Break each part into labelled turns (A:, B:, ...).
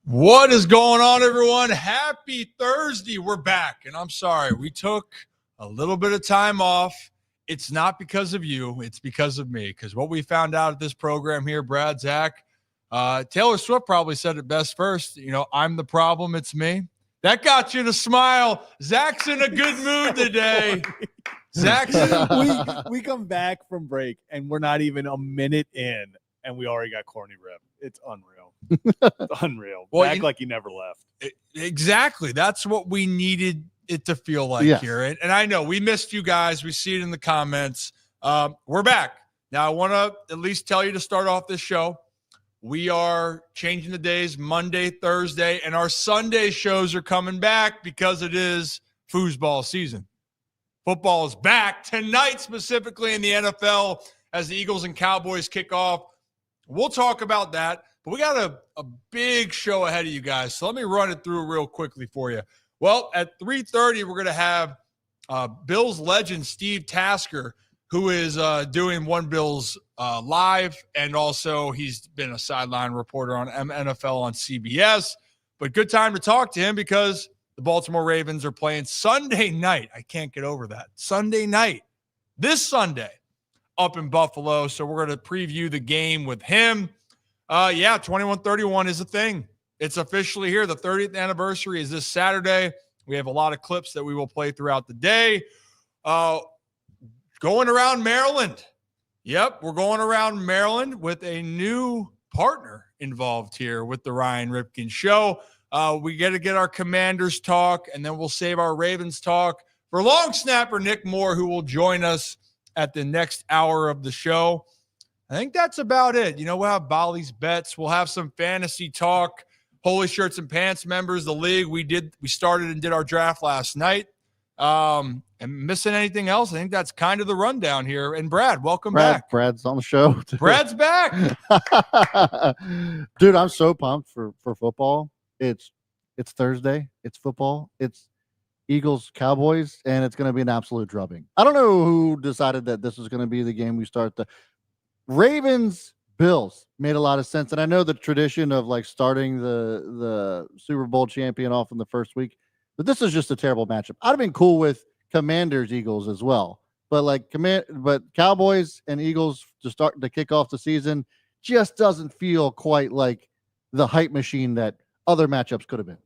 A: What is going on, everyone? Happy Thursday. We're back, and I'm sorry. We took a little bit of time off. It's not because of you. It's because of me, because what we found out at this program here, Brad, Zach, Taylor Swift probably said it best first. I'm the problem. It's me. That got you to smile. Zach's in a good mood today. Zach's
B: we come back from break, and we're not even a minute in, and we already got corny rip. It's unreal. It's unreal.
A: Well,
B: Back like you never left.
A: Exactly. That's what we needed it to feel like here. And I know we missed you guys. We see it in the comments. We're back. Now, I want to at least tell you to start off this show. We are changing the days, Monday, Thursday, and our Sunday shows are coming back because it is foosball season. Football is back tonight, specifically in the NFL, as the Eagles and Cowboys kick off. We'll talk about that. But we got a big show ahead of you guys, so let me run it through real quickly for you. Well, at 3:30, we're going to have Bills legend Steve Tasker, who is doing One Bills live, and also he's been a sideline reporter on NFL on CBS. But good time to talk to him because the Baltimore Ravens are playing Sunday night. I can't get over that. Sunday night, this Sunday, up in Buffalo. So we're going to preview the game with him. 2131 is a thing. It's officially here. The 30th anniversary is this Saturday. We have a lot of clips that we will play throughout the day. Going around Maryland. Yep, we're going around Maryland with a new partner involved here with the Ryan Ripken Show. We got to get our Commanders talk, and then we'll save our Ravens talk for long snapper Nick Moore, who will join us at the next hour of the show. I think that's about it. We'll have Bolly's bets. We'll have some fantasy talk. Holy Shirts and Pants members, the league. We started and did our draft last night. And missing anything else? I think that's kind of the rundown here. And Brad, welcome back.
C: Brad's on the show.
A: Brad's back.
C: Dude, I'm so pumped for football. It's Thursday. It's football. It's Eagles, Cowboys, and it's going to be an absolute drubbing. I don't know who decided that this was going to be the game we start the Ravens, Bills made a lot of sense. And I know the tradition of like starting the Super Bowl champion off in the first week, but this is just a terrible matchup. I'd have been cool with Commanders, Eagles as well. But but Cowboys and Eagles to kick off the season just doesn't feel quite like the hype machine that other matchups could have been.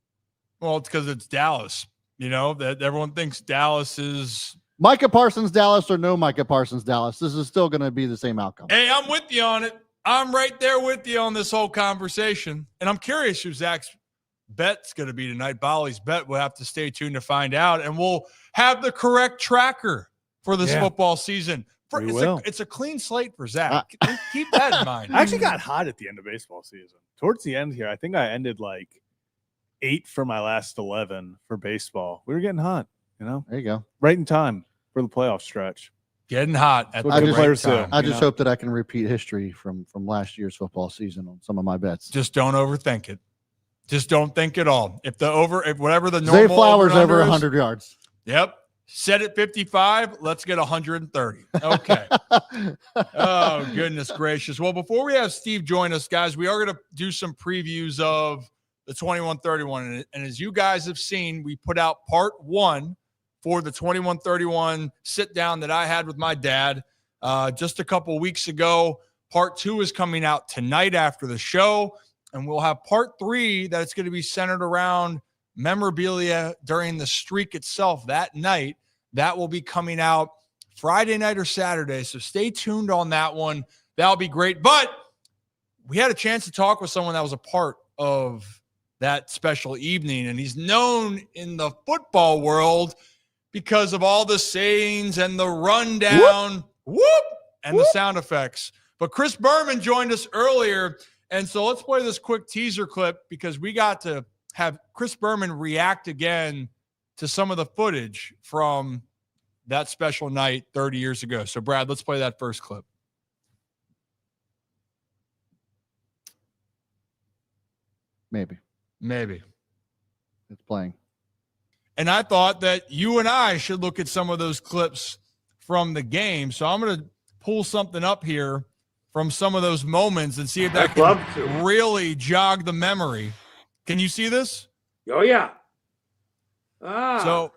A: Well, it's because it's Dallas. That everyone thinks Dallas is
C: Micah Parsons, Dallas, or no Micah Parsons, Dallas. This is still going to be the same outcome.
A: Hey, I'm with you on it. I'm right there with you on this whole conversation. And I'm curious who Zach's bet's going to be tonight. Bolly's bet. We'll have to stay tuned to find out. And we'll have the correct tracker for this football season. It's a clean slate for Zach. Keep that in mind.
B: I actually got hot at the end of baseball season. Towards the end here, I think I ended like 8 for my last 11 for baseball. We were getting hot,
C: There you go.
B: right in time for the playoff stretch.
A: Getting hot at the
C: I just,
A: right time.
C: I just hope that I can repeat history from last year's football season on some of my bets.
A: Just don't overthink it. Just don't think at all. If whatever the normal
C: Zay Flowers over
A: 100
C: yards.
A: Yep. Set at 55. Let's get 130. Okay. Oh, goodness gracious. Well, before we have Steve join us, guys, we are going to do some previews of the 2131. And as you guys have seen, we put out part 1 for the 2131 sit down that I had with my dad just a couple weeks ago. Part 2 is coming out tonight after the show. And we'll have part 3 that's going to be centered around memorabilia during the streak itself that night. That will be coming out Friday night or Saturday. So stay tuned on that one. That'll be great. But we had a chance to talk with someone that was a part of that special evening. And he's known in the football world because of all the sayings and the rundown, whoop, and the sound effects. But Chris Berman joined us earlier. And so let's play this quick teaser clip because we got to have Chris Berman react again to some of the footage from that special night 30 years ago. So, Brad, let's play that first clip.
C: Maybe. It's playing.
A: And I thought that you and I should look at some of those clips from the game. So I'm going to pull something up here from some of those moments and see if that can really jog the memory Can you see this?
D: Oh, yeah.
A: So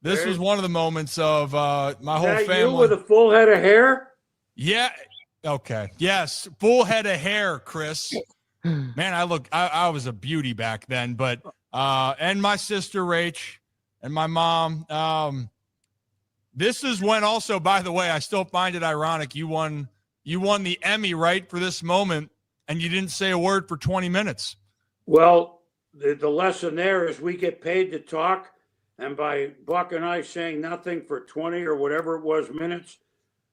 A: this was one of the moments of my whole family.
D: You with a full head of hair?
A: Yeah. Okay. Yes. Full head of hair, Chris. Man, I was a beauty back then, but and my sister Rach and my mom. This is when also, by the way, I still find it ironic. You won the Emmy, right, for this moment, and you didn't say a word for 20 minutes.
D: Well, the lesson there is we get paid to talk, and by Buck and I saying nothing for 20 or whatever it was minutes,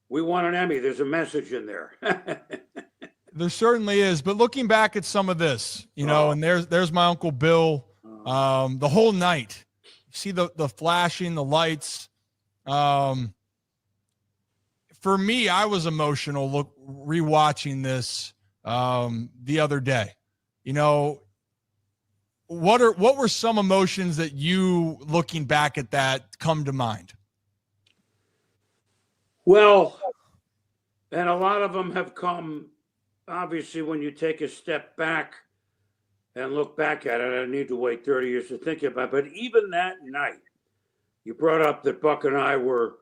D: we won an Emmy. There's a message in there.
A: There certainly is. But looking back at some of this, and there's my Uncle Bill, the whole night. You see the flashing, the lights. For me, I was emotional rewatching this the other day. What were some emotions that you, looking back at that, come to mind?
D: Well, and a lot of them have come, obviously, when you take a step back and look back at it. I need to wait 30 years to think about it. But even that night, you brought up that Buck and I were,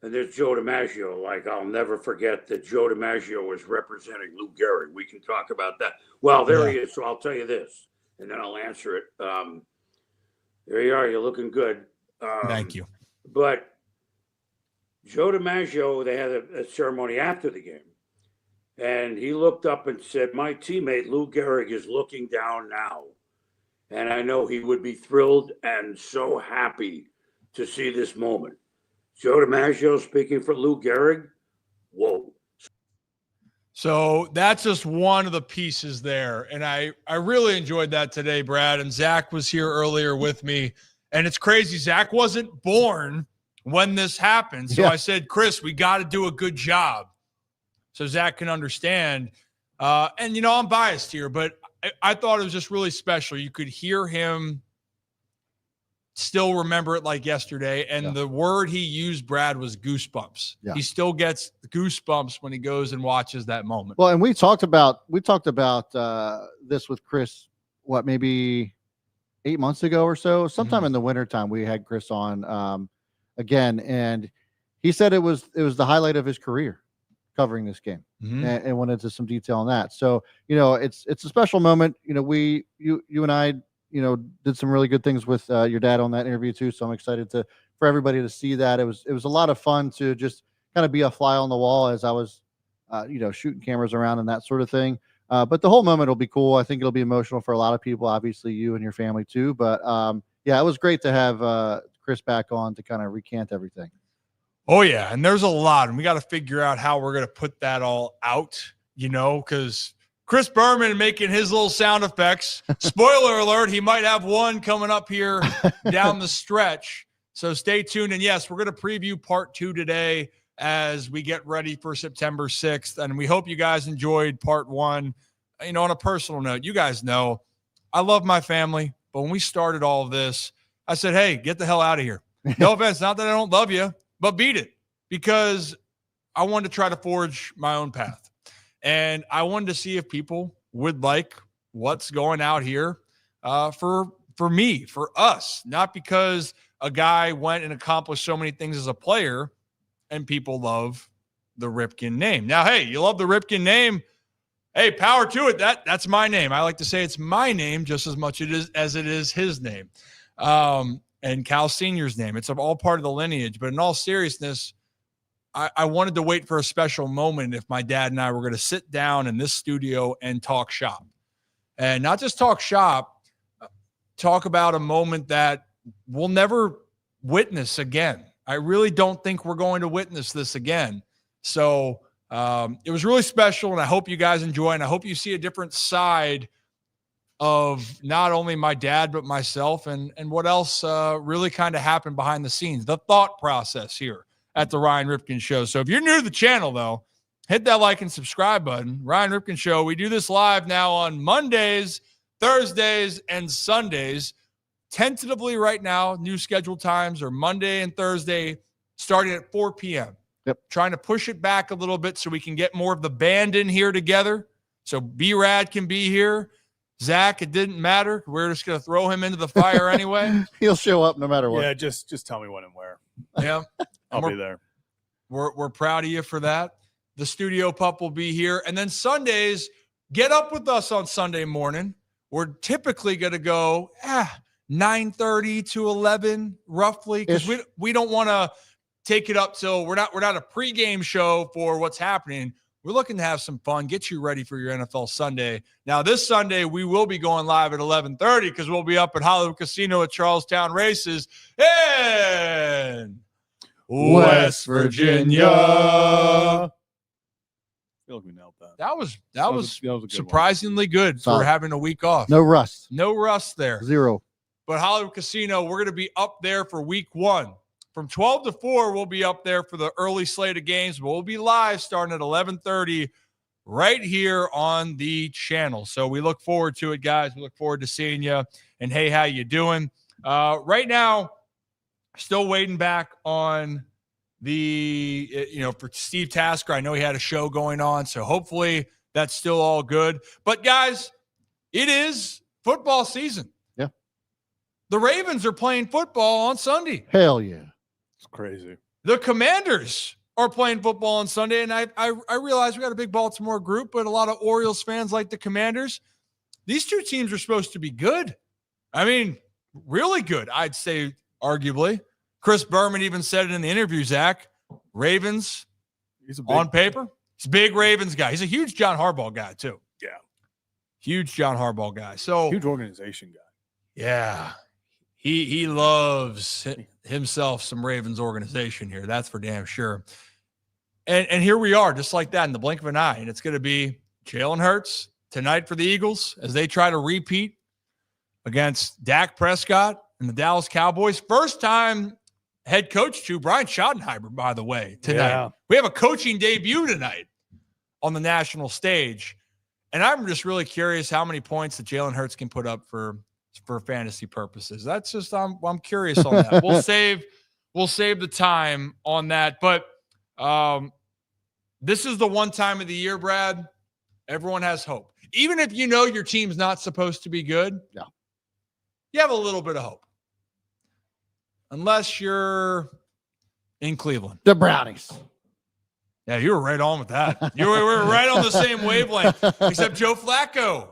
D: and there's Joe DiMaggio. Like, I'll never forget that Joe DiMaggio was representing Lou Gehrig. We can talk about that. Well, there he is. So I'll tell you this, and then I'll answer it. There you are. You're looking good.
A: Thank you.
D: But Joe DiMaggio, they had a ceremony after the game, and he looked up and said, "My teammate Lou Gehrig is looking down now, and I know he would be thrilled and so happy to see this moment." Joe DiMaggio speaking for Lou Gehrig. Whoa.
A: So that's just one of the pieces there. And I really enjoyed that today, Brad. And Zach was here earlier with me. And it's crazy. Zach wasn't born when this happened. So I said, Chris, we got to do a good job so Zach can understand. And, I'm biased here, but I thought it was just really special. You could hear him still remember it like yesterday. And the word he used, Brad, was goosebumps. Yeah. He still gets goosebumps when he goes and watches that moment.
C: Well, and we talked about this with Chris, maybe 8 months ago or so, sometime in the wintertime, we had Chris on again, and he said it was the highlight of his career covering this game, and went into some detail on that. So, it's a special moment. You and I, did some really good things with your dad on that interview too. So I'm excited for everybody to see that. It was a lot of fun to just kind of be a fly on the wall as I was, shooting cameras around and that sort of thing. But the whole moment will be cool. I think it'll be emotional for a lot of people, obviously you and your family too. But it was great to have Chris back on to kind of recant everything.
A: Oh yeah. And there's a lot, and we got to figure out how we're going to put that all out, because Chris Berman making his little sound effects. Spoiler alert, he might have one coming up here down the stretch. So stay tuned. And yes, we're going to preview part 2 today as we get ready for September 6th. And we hope you guys enjoyed part 1. On a personal note, you guys know I love my family, but when we started all of this, I said, hey, get the hell out of here. No offense, not that I don't love you, but beat it, because I wanted to try to forge my own path. And I wanted to see if people would like what's going out here for me, for us, not because a guy went and accomplished so many things as a player and people love the Ripken name. Now, hey, you love the Ripken name. Hey, power to it. That's my name. I like to say it's my name just as much as it is his name. And Cal Sr.'s name. It's all part of the lineage. But in all seriousness, I wanted to wait for a special moment if my dad and I were going to sit down in this studio and talk shop. And not just talk shop, talk about a moment that we'll never witness again. I really don't think we're going to witness this again. So it was really special, and I hope you guys enjoy, and I hope you see a different side of not only my dad, but myself, and what else really kind of happened behind the scenes, the thought process here at the Ryan Ripken Show. So if you're new to the channel, though, hit that like and subscribe button. Ryan Ripken Show. We do this live now on Mondays, Thursdays, and Sundays. Tentatively right now, new scheduled times are Monday and Thursday, starting at 4 p.m.
C: Yep.
A: Trying to push it back a little bit so we can get more of the band in here together. So B-Rad can be here. Zach, it didn't matter. We're just going to throw him into the fire anyway.
C: He'll show up no matter what.
B: Yeah, just tell me when and where.
A: Yeah.
B: I'll be there.
A: We're proud of you for that. The studio pup will be here. And then Sundays, get up with us on Sunday morning. We're typically going to go 9:30 to 11 roughly, because we don't want to take it up till we're not a pregame show for what's happening. We're looking to have some fun, get you ready for your NFL Sunday. Now, this Sunday, we will be going live at 11:30 because we'll be up at Hollywood Casino at Charlestown Races in West Virginia.
B: I feel like we nailed that.
A: That was
B: a good
A: surprisingly good for
C: Solid.
A: having a week off.
C: No rust.
A: No rust there.
C: 0.
A: But Hollywood Casino, we're going to be up there for week 1. From 12 to 4, we'll be up there for the early slate of games. We'll be live starting at 11:30 right here on the channel. So we look forward to it, guys. We look forward to seeing you. And, hey, how you doing? Right now, still waiting back on for Steve Tasker. I know he had a show going on, so hopefully that's still all good. But, guys, it is football season.
C: Yeah.
A: The Ravens are playing football on Sunday.
C: Hell yeah.
B: It's crazy.
A: The Commanders are playing football on Sunday, and I realize we got a big Baltimore group, but a lot of Orioles fans like the Commanders. These two teams are supposed to be good. I mean, really good, I'd say, arguably. Chris Berman even said it in the interview, Zach. Ravens, on paper, he's a big Ravens guy. He's a huge John Harbaugh guy, too.
B: Yeah.
A: Huge John Harbaugh guy. So
B: huge organization guy.
A: Yeah. He loves himself some Ravens organization here. That's for damn sure. And here we are, just like that, in the blink of an eye. And it's going to be Jalen Hurts tonight for the Eagles as they try to repeat against Dak Prescott and the Dallas Cowboys. First time head coach to Brian Schottenheimer, by the way, tonight.
B: Yeah.
A: We have a coaching debut tonight on the national stage. And I'm just really curious how many points that Jalen Hurts can put up for fantasy purposes. That's just I'm curious on that. We'll save the time on that. But this is the one time of the year, Brad, everyone has hope. Even if you know your team's not supposed to be good,
C: yeah,
A: you have a little bit of hope. Unless you're in Cleveland.
C: The Brownies.
A: Yeah, you were right on with that. We were right on the same wavelength, except Joe Flacco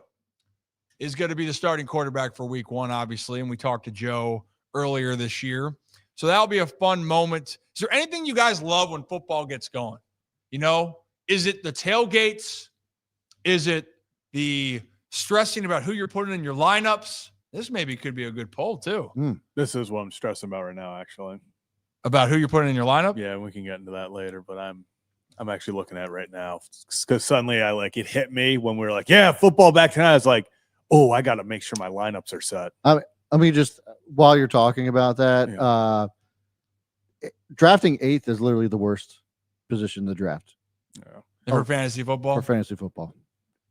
A: is going to be the starting quarterback for week 1, obviously. And we talked to Joe earlier this year. So that'll be a fun moment. Is there anything you guys love when football gets going? You know, is it the tailgates? Is it the stressing about who you're putting in your lineups? This maybe could be a good poll too.
B: This is what I'm stressing about right now, actually.
A: About who you're putting in your lineup?
B: Yeah, we can get into that later, but I'm actually looking at it right now because suddenly it hit me when we were like, yeah, football back tonight. I was like, oh, I got to make sure my lineups are set.
C: I mean, just while you're talking about that, drafting 8th is literally the worst position to draft.
A: Yeah. For fantasy football?
C: For fantasy football.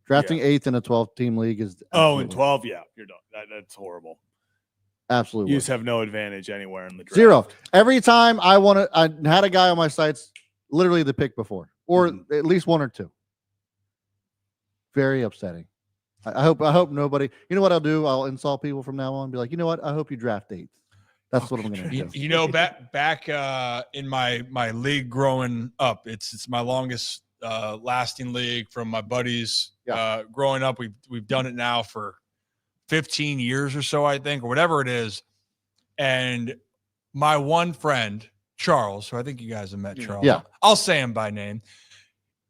C: Drafting 8th in a 12-team league is
B: in 12, yeah, you're done. That's horrible.
C: Absolutely.
B: You just have no advantage anywhere in the draft.
C: 0. Every time I had a guy on my sites, literally the pick before, or at least 1 or 2. Very upsetting. I hope nobody. You know what I'll do? I'll insult people from now on. Be like, you know what? I hope you draft 8th. That's what I'm going to do.
A: You know, back in my league growing up, it's my longest lasting league from my buddies. Growing up, we've done it now for 15 years or so, I think, or whatever it is. And my one friend, Charles, who I think you guys have met, Charles.
C: Yeah.
A: I'll say him by name.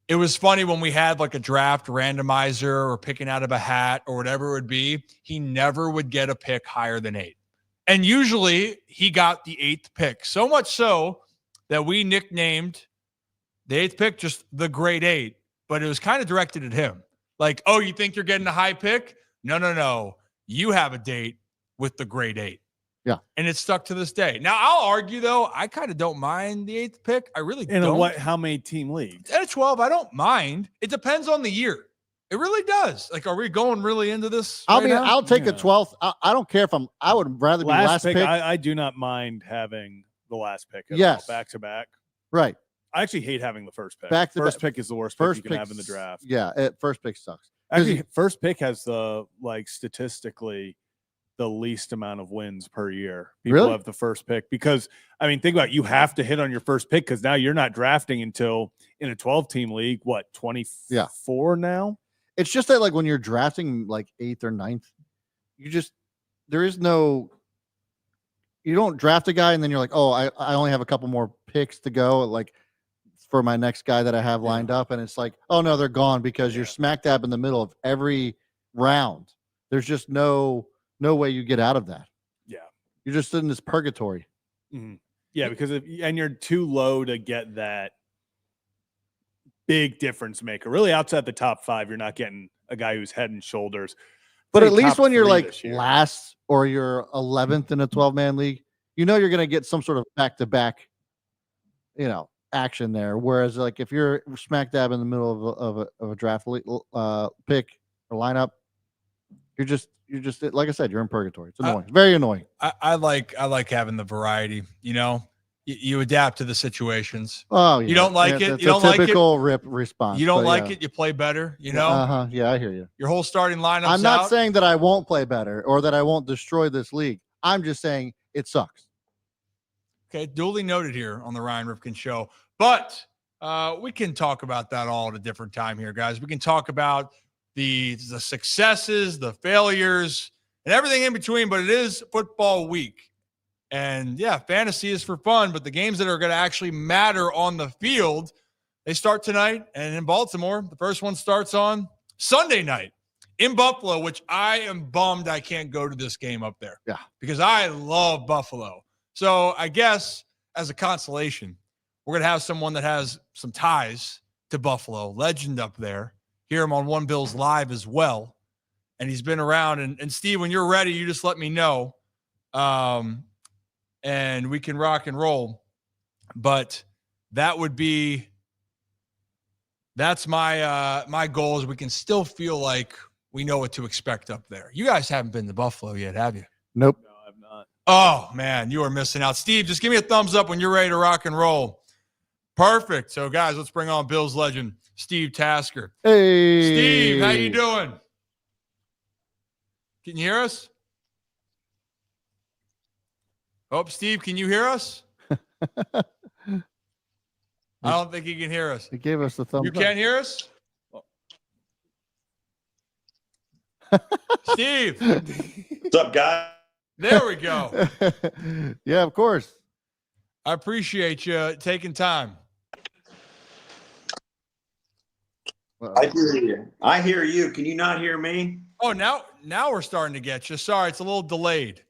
A: It was funny when we had like a draft randomizer or picking out of a hat or whatever it would be. He never would get a pick higher than 8. And usually he got the 8th pick. So much so that we nicknamed the 8th pick just the Great 8. But it was kind of directed at him. Like, oh, you think you're getting a high pick? No. You have a date with the Great 8.
C: Yeah.
A: And it's stuck to this day. Now, I'll argue, though, I kind of don't mind the 8th pick. I really don't.
B: How many team leagues?
A: At a 12, I don't mind. It depends on the year. It really does. Like, are we going really into this?
C: I'll take a 12th. I don't care if I would rather be last pick.
B: I do not mind having the last pick. Yes. Back to back.
C: Right.
B: I actually hate having the first pick.
C: Back to
B: first pick is the worst pick you can have in the draft.
C: Yeah. First pick sucks.
B: Actually, first pick has the statistically the least amount of wins per year. People
C: Really?
B: have the first pick because think about it, you have to hit on your first pick because now you're not drafting until in a 12-team league. What 24 now?
C: It's just that when you're drafting 8th or 9th, you don't draft a guy and then you're like, oh, I only have a couple more picks to go for my next guy that I have lined up, and it's like, oh no, they're gone because you're smack dab in the middle of every round. There's just no way you get out of that. Yeah. You're just in this purgatory.
B: Mm-hmm. Yeah, because you're too low to get that big difference maker. Really, outside the top 5, you're not getting a guy who's head and shoulders.
C: But at least when you're last or you're 11th in a 12-man league, you're going to get some sort of back-to-back, action there. Whereas if you're smack dab in the middle of a draft pick or lineup, you're just like I said, you're in purgatory. It's annoying. Very annoying.
A: I like having the variety, you adapt to the situations.
C: Oh, yeah.
A: You don't like it.
C: It's
A: you don't
C: a typical
A: like it.
C: Rip response.
A: You don't like it. You play better,
C: Yeah, I hear you.
A: Your whole starting lineup.
C: I'm not saying that I won't play better or that I won't destroy this league. I'm just saying it sucks. Okay,
A: duly noted here on the Ryan Ripken Show. But we can talk about that all at a different time here, guys. We can talk about the successes, the failures, and everything in between. But it is football week. And, yeah, fantasy is for fun. But the games that are going to actually matter on the field, they start tonight. And in Baltimore, the first one starts on Sunday night in Buffalo, which I am bummed I can't go to this game up there.
C: Yeah.
A: Because I love Buffalo. So I guess as a consolation, we're going to have someone that has some ties to Buffalo, legend up there. Hear him on One Bills Live as well. And he's been around. And Steve, when you're ready, you just let me know. And we can rock and roll. But that's my my goal is we can still feel like we know what to expect up there. You guys haven't been to Buffalo yet, have you?
C: Nope.
B: No, I've not.
A: Oh, man, you are missing out. Steve, just give me a thumbs up when you're ready to rock and roll. Perfect. So, guys, let's bring on Bills legend, Steve Tasker.
C: Hey.
A: Steve, how you doing? Can you hear us? Oh, Steve, can you hear us? I don't think he can hear us.
C: He gave us the thumbs
A: You
C: up.
A: can't hear us? Steve.
E: What's up, guys?
A: There we go.
C: Yeah, of course.
A: I appreciate you taking time.
E: I hear you. I hear you. Can you not hear me?
A: Oh, now we're starting to get you. Sorry, it's a little delayed.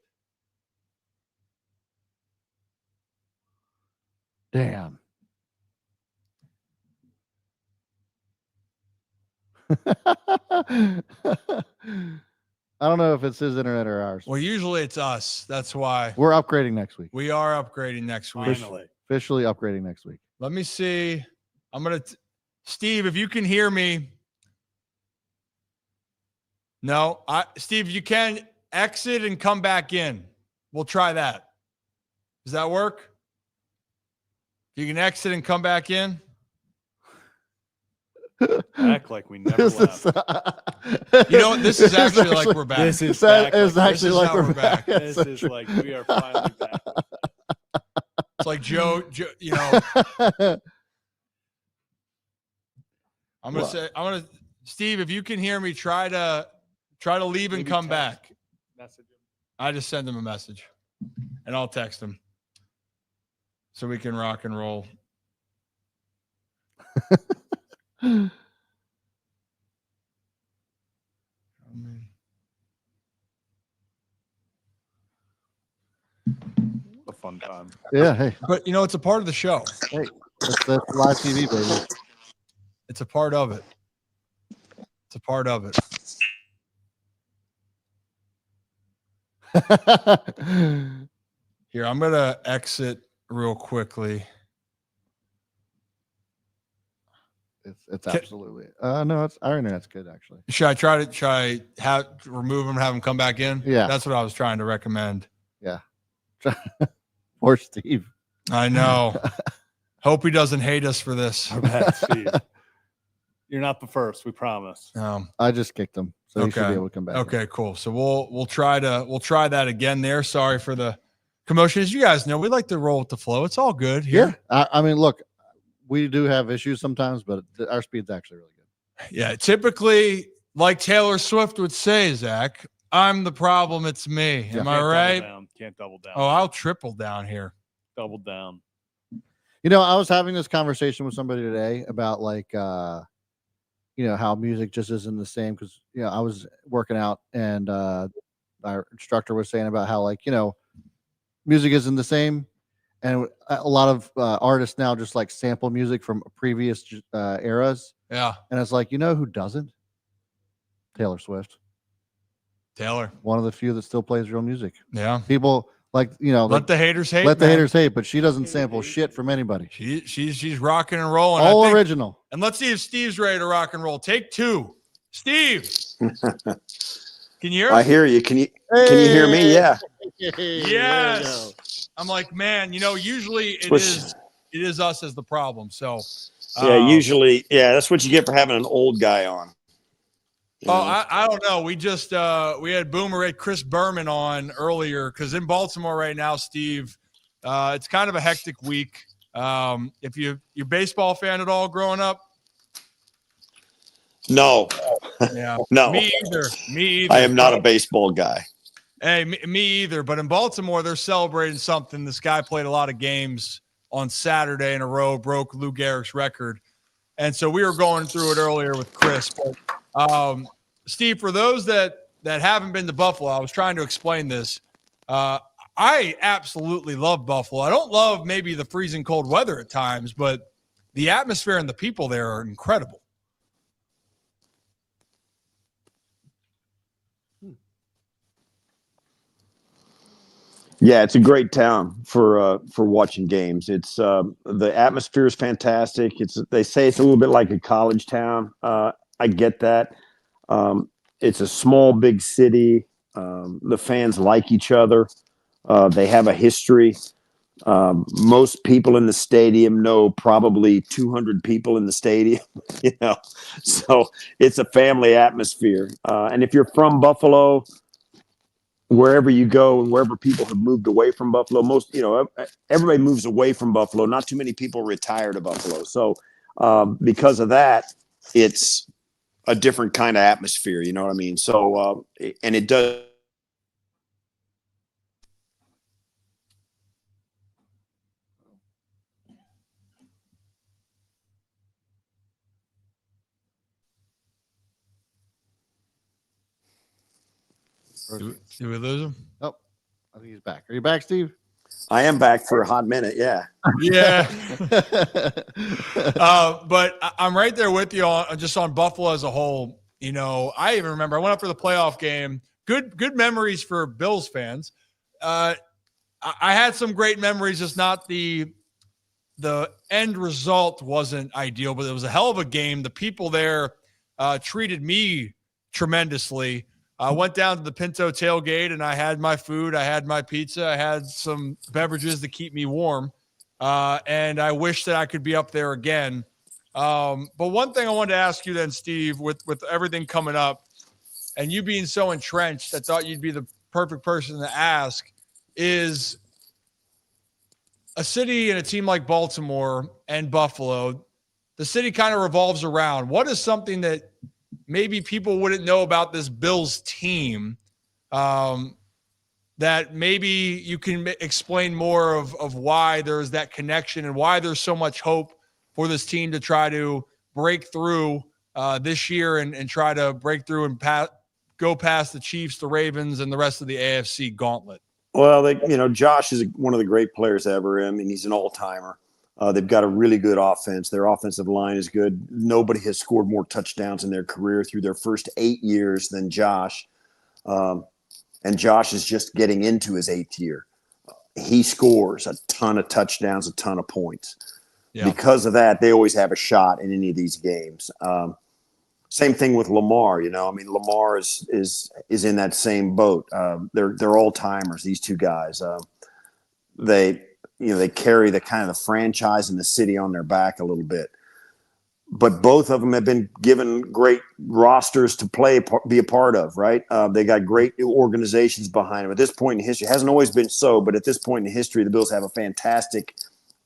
C: Damn. I don't know if it's his internet or ours.
A: Well, usually it's us. That's why.
C: We're upgrading next week.
A: We are upgrading next week.
B: Finally.
C: Officially upgrading next week.
A: Let me see. I'm going to – Steve, if you can hear me. No. Steve, if you can, exit and come back in. We'll try that. Does that work? You can exit and come back in?
B: Act like we never left.
A: You know what? This is actually like we're back.
B: This is
C: back.
B: back.
C: It's actually like we're back.
B: This is like we are finally back.
A: It's like Joe, you know. I'm going to Steve, if you can hear me, try to leave and come back.
B: Message him.
A: I just send him a message and I'll text him so we can rock and roll.
B: A fun time.
C: Yeah, hey.
A: But, you know, it's a part of the show.
C: Hey, that's live TV, baby.
A: It's a part of it. It's a part of it. Here, I'm going to exit real quickly.
C: It's absolutely. No, our internet's good, actually.
A: Should I remove him, have him come back in?
C: Yeah.
A: That's what I was trying to recommend.
C: Yeah. Poor Steve.
A: I know. Hope he doesn't hate us for this.
B: Our bad, Steve. You're not the first. We promise.
C: I just kicked him, so he should be able to come back.
A: Okay, cool. So we'll try that again there. Sorry for the commotion. As you guys know, we like to roll with the flow. It's all good here.
C: Yeah, I mean, look, we do have issues sometimes, but our speed's actually really good.
A: Yeah, typically, like Taylor Swift would say, Zach, I'm the problem. It's me. Am I right?
B: Can't double down.
A: Oh, I'll triple down here.
B: Double down.
C: You know, I was having this conversation with somebody today about like, how music just isn't the same because, I was working out and our instructor was saying about how music isn't the same. And a lot of artists now just like sample music from previous eras.
A: Yeah.
C: And it's like, who doesn't? Taylor Swift.
A: Taylor.
C: One of the few that still plays real music.
A: Yeah.
C: People let
A: the haters hate.
C: Let the haters hate, but she doesn't sample shit from anybody.
A: She's rocking and rolling.
C: All original.
A: And let's see if Steve's ready to rock and roll. Take two. Steve. Can you hear us?
E: I hear you. Can you hear me? Yeah.
A: Yes. I'm like, man, usually it is us as the problem. So
E: usually, that's what you get for having an old guy on.
A: I don't know. We just we had Chris Berman on earlier because in Baltimore right now, Steve, it's kind of a hectic week. If you're a baseball fan at all growing up?
E: No.
A: Yeah.
E: No.
A: Me either.
E: I am not a baseball guy.
A: Hey, me either. But in Baltimore, they're celebrating something. This guy played a lot of games on Saturday in a row, broke Lou Gehrig's record. And so we were going through it earlier with Chris. But Steve, for those that haven't been to Buffalo, I was trying to explain this. I absolutely love Buffalo. I don't love maybe the freezing cold weather at times, but the atmosphere and the people there are incredible.
E: Yeah, it's a great town for watching games. It's the atmosphere is fantastic. They say it's a little bit like a college town. I get that. It's a small, big city. The fans like each other. They have a history. Most people in the stadium know probably 200 people in the stadium. So it's a family atmosphere. And if you're from Buffalo, wherever you go and wherever people have moved away from Buffalo, everybody moves away from Buffalo. Not too many people retire to Buffalo. So because of that, it's a different kind of atmosphere. You know what I mean? So, and it does.
A: Did we lose him?
C: Oh, I think he's back. Are you back, Steve?
E: I am back for a hot minute. Yeah.
A: Yeah. But I'm right there with you on Buffalo as a whole. I even remember I went up for the playoff game. Good memories for Bills fans. I had some great memories. Just not the end result wasn't ideal, but it was a hell of a game. The people there treated me tremendously. I went down to the Pinto tailgate and I had my food. I had my pizza. I had some beverages to keep me warm. And I wish that I could be up there again. But one thing I wanted to ask you then, Steve, with everything coming up and you being so entrenched, I thought you'd be the perfect person to ask is a city and a team like Baltimore and Buffalo, the city kind of revolves around. What is something that maybe people wouldn't know about this Bills team that maybe you can explain more of why there's that connection and why there's so much hope for this team to try to break through this year and try to break through and go past the Chiefs, the Ravens, and the rest of the AFC gauntlet?
E: Well, Josh is one of the great players ever. I mean, he's an all-timer. They've got a really good offense. Their offensive line is good. Nobody has scored more touchdowns in their career through their first 8 years than Josh. And Josh is just getting into his 8th year. He scores a ton of touchdowns, a ton of points. Yeah. Because of that, they always have a shot in any of these games. Same thing with Lamar. Lamar is in that same boat. They're all-timers, these two guys. They carry the kind of the franchise and the city on their back a little bit. but both of them have been given great rosters to be a part of, right? They got great organizations behind them. At this point in history, it hasn't always been so, but at this point in history, the Bills have a fantastic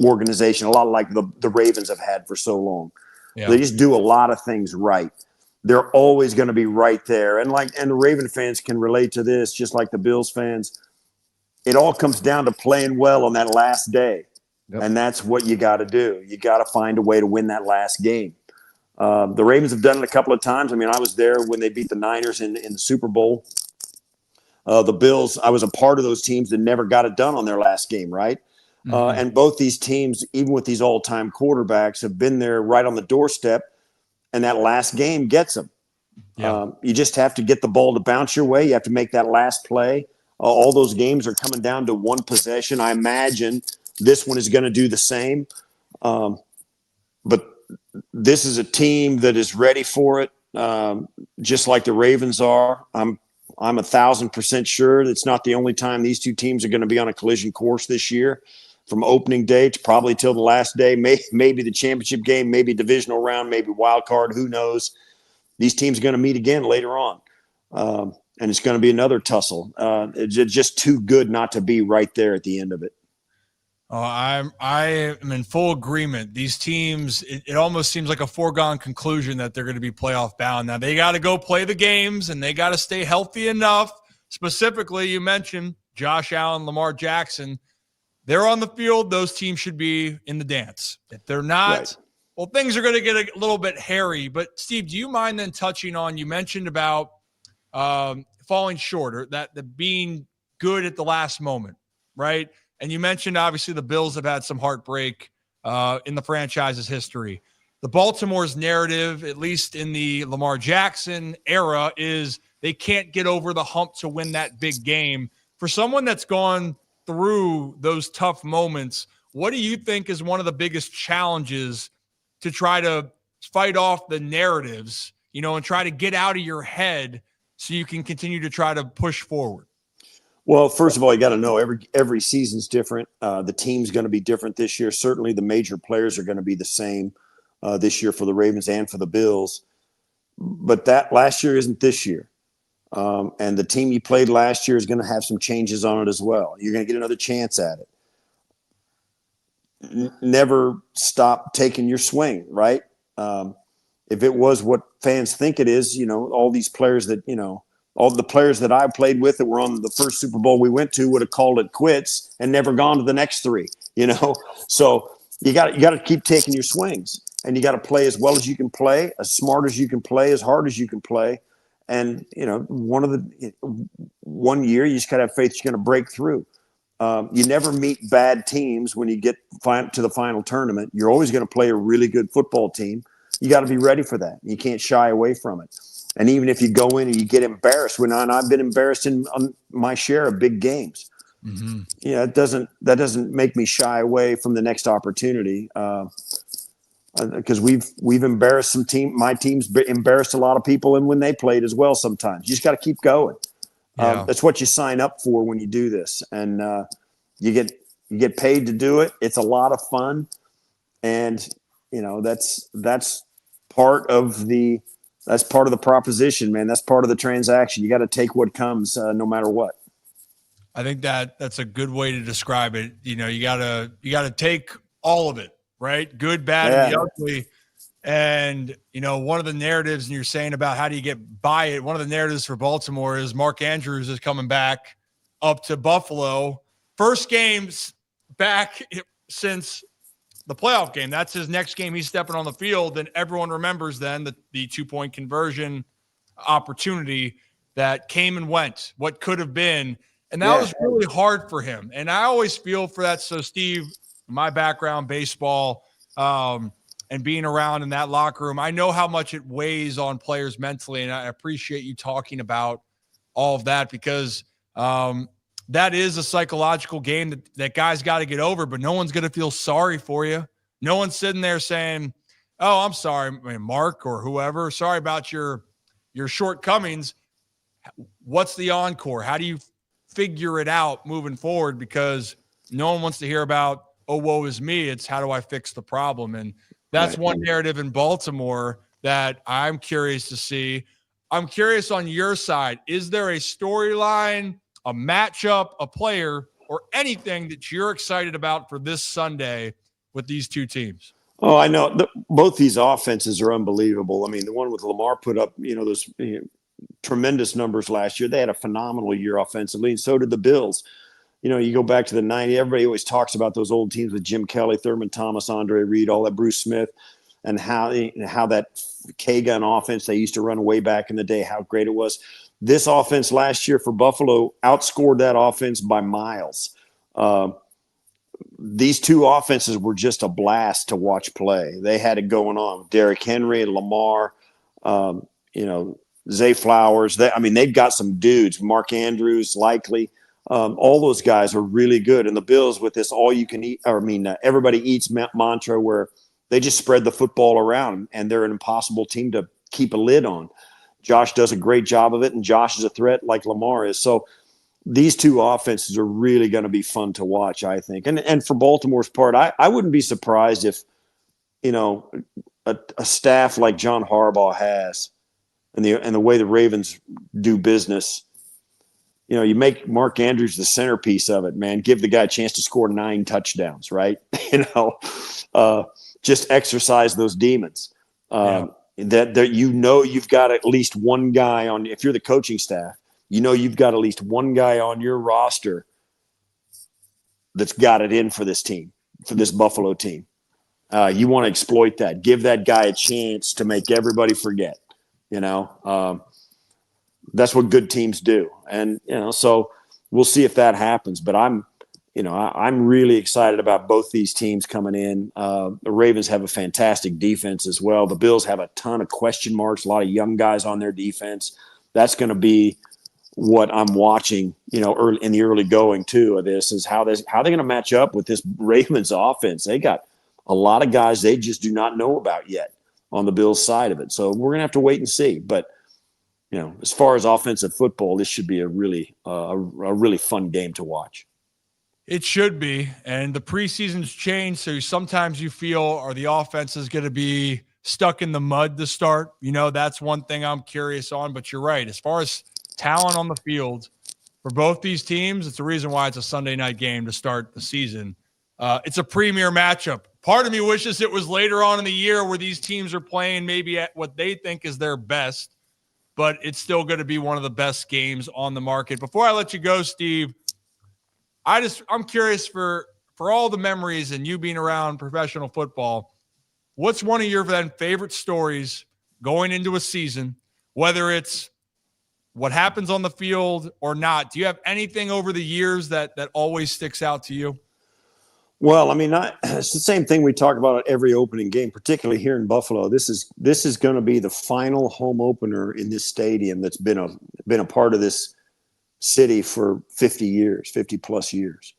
E: organization, a lot like the Ravens have had for so long.
A: Yeah.
E: They just do a lot of things right. They're always going to be right there. And the Raven fans can relate to this, just like the Bills fans. It all comes down to playing well on that last day.
C: Yep.
E: And that's what you got to do. You got to find a way to win that last game. The Ravens have done it a couple of times. I mean, I was there when they beat the Niners in the Super Bowl. The Bills, I was a part of those teams that never got it done on their last game, right?
A: Mm-hmm.
E: And both these teams, even with these all-time quarterbacks, have been there right on the doorstep, and that last game gets them.
A: Yeah.
E: You just have to get the ball to bounce your way. You have to make that last play. All those games are coming down to one possession. I imagine this one is going to do the same. But this is a team that is ready for it, just like the Ravens are. I'm 1,000% sure it's not the only time these two teams are going to be on a collision course this year, from opening day to probably till the last day, maybe the championship game, maybe divisional round, maybe wild card, who knows. These teams are going to meet again later on, and it's going to be another tussle. It's just too good not to be right there at the end of it.
A: I am in full agreement. These teams, it almost seems like a foregone conclusion that they're going to be playoff bound. Now, they got to go play the games, and they got to stay healthy enough. Specifically, you mentioned Josh Allen, Lamar Jackson. They're on the field. Those teams should be in the dance. If they're not, right, well, things are going to get a little bit hairy. But, Steve, do you mind then touching on, you mentioned about falling short, or that the being good at the last moment, right? And you mentioned, obviously, the Bills have had some heartbreak in the franchise's history. The Baltimore's narrative, at least in the Lamar Jackson era, is they can't get over the hump to win that big game. For someone that's gone through those tough moments, what do you think is one of the biggest challenges to try to fight off the narratives, and try to get out of your head so you can continue to try to push forward?
E: Well, first of all, you got to know every season's different. The team's going to be different this year. Certainly the major players are going to be the same this year for the Ravens and for the Bills. But that last year isn't this year. And the team you played last year is going to have some changes on it as well. You're going to get another chance at it. Never stop taking your swing, right? If it was what fans think it is, all these players that, all the players that I played with that were on the first Super Bowl we went to would have called it quits and never gone to the next three, So you got to keep taking your swings, and you got to play as well as you can play, as smart as you can play, as hard as you can play. And, one year you just got to have faith you're going to break through. You never meet bad teams when you get to the final tournament. You're always going to play a really good football team. You got to be ready for that. You can't shy away from it. And even if you go in and you get embarrassed, I've been embarrassed on my share of big games.
A: Mm-hmm.
E: That doesn't make me shy away from the next opportunity. Because we've embarrassed my team's embarrassed a lot of people, and when they played as well, sometimes you just got to keep going.
A: Yeah.
E: That's what you sign up for when you do this, and you get paid to do it. It's a lot of fun, and that's part of the proposition, man. That's part of the transaction. You got to take what comes, no matter what.
A: I think that's a good way to describe it. You gotta take all of it, right? Good, bad, and the ugly. And, one of the narratives, and you're saying about how do you get by it, one of the narratives for Baltimore is Mark Andrews is coming back up to Buffalo. First games back since the playoff game. That's his next game he's stepping on the field, and everyone remembers then the 2-point conversion opportunity that came and went, what could have been. And that was really hard for him. And I always feel for that. So, Steve, my background, baseball, and being around in that locker room, I know how much it weighs on players mentally, and I appreciate you talking about all of that, because that is a psychological game that guys got to get over, but no one's going to feel sorry for you. No one's sitting there saying, oh, I'm sorry, Mark or whoever, sorry about your shortcomings. What's the encore? How do you figure it out moving forward? Because no one wants to hear about, oh, woe is me. It's how do I fix the problem? And That's
E: Right.
A: one narrative in Baltimore that I'm curious to see. I'm curious on your side. Is there a storyline, a matchup, a player, or anything that you're excited about for this Sunday with these two teams?
E: Oh, I know. Both these offenses are unbelievable. I mean, the one with Lamar put up, those tremendous numbers last year. They had a phenomenal year offensively, and so did the Bills. You go back to the 90s, everybody always talks about those old teams with Jim Kelly, Thurman Thomas, Andre Reed, all that, Bruce Smith, and how that K-gun offense they used to run way back in the day, how great it was. This offense last year for Buffalo outscored that offense by miles. These two offenses were just a blast to watch play. They had it going on. Derrick Henry and Lamar, Zay Flowers. They've got some dudes. Mark Andrews, likely. All those guys are really good. And the Bills with this all you can eat, everybody eats mantra where they just spread the football around, and they're an impossible team to keep a lid on. Josh does a great job of it, and Josh is a threat like Lamar is. So these two offenses are really going to be fun to watch, I think. And for Baltimore's part, I wouldn't be surprised if, a staff like John Harbaugh has and the way the Ravens do business, you make Mark Andrews the centerpiece of it, man. Give the guy a chance to score 9 touchdowns, right? Just exercise those demons. That you've got at least one guy on. If you're the coaching staff, you've got at least one guy on your roster that's got it in for this team, for this Buffalo team. You want to exploit that. Give that guy a chance to make everybody forget. That's what good teams do. And, so we'll see if that happens. But I'm really excited about both these teams coming in. The Ravens have a fantastic defense as well. The Bills have a ton of question marks, a lot of young guys on their defense. That's going to be what I'm watching, early in the early going too of this is how they're going to match up with this Ravens offense. They got a lot of guys they just do not know about yet on the Bills side of it. So we're going to have to wait and see. But, as far as offensive football, this should be a really fun game to watch.
A: It should be. And the preseason's changed. So sometimes you feel, are the offenses going to be stuck in the mud to start? That's one thing I'm curious on. But you're right. As far as talent on the field for both these teams, it's the reason why it's a Sunday night game to start the season. It's a premier matchup. Part of me wishes it was later on in the year where these teams are playing maybe at what they think is their best, but it's still going to be one of the best games on the market. Before I let you go, Steve, I'm curious for all the memories and you being around professional football, what's one of your then favorite stories going into a season, whether it's what happens on the field or not? Do you have anything over the years that always sticks out to you?
E: Well, it's the same thing we talk about at every opening game, particularly here in Buffalo. This is going to be the final home opener in this stadium that's been a part of this city for 50 plus years.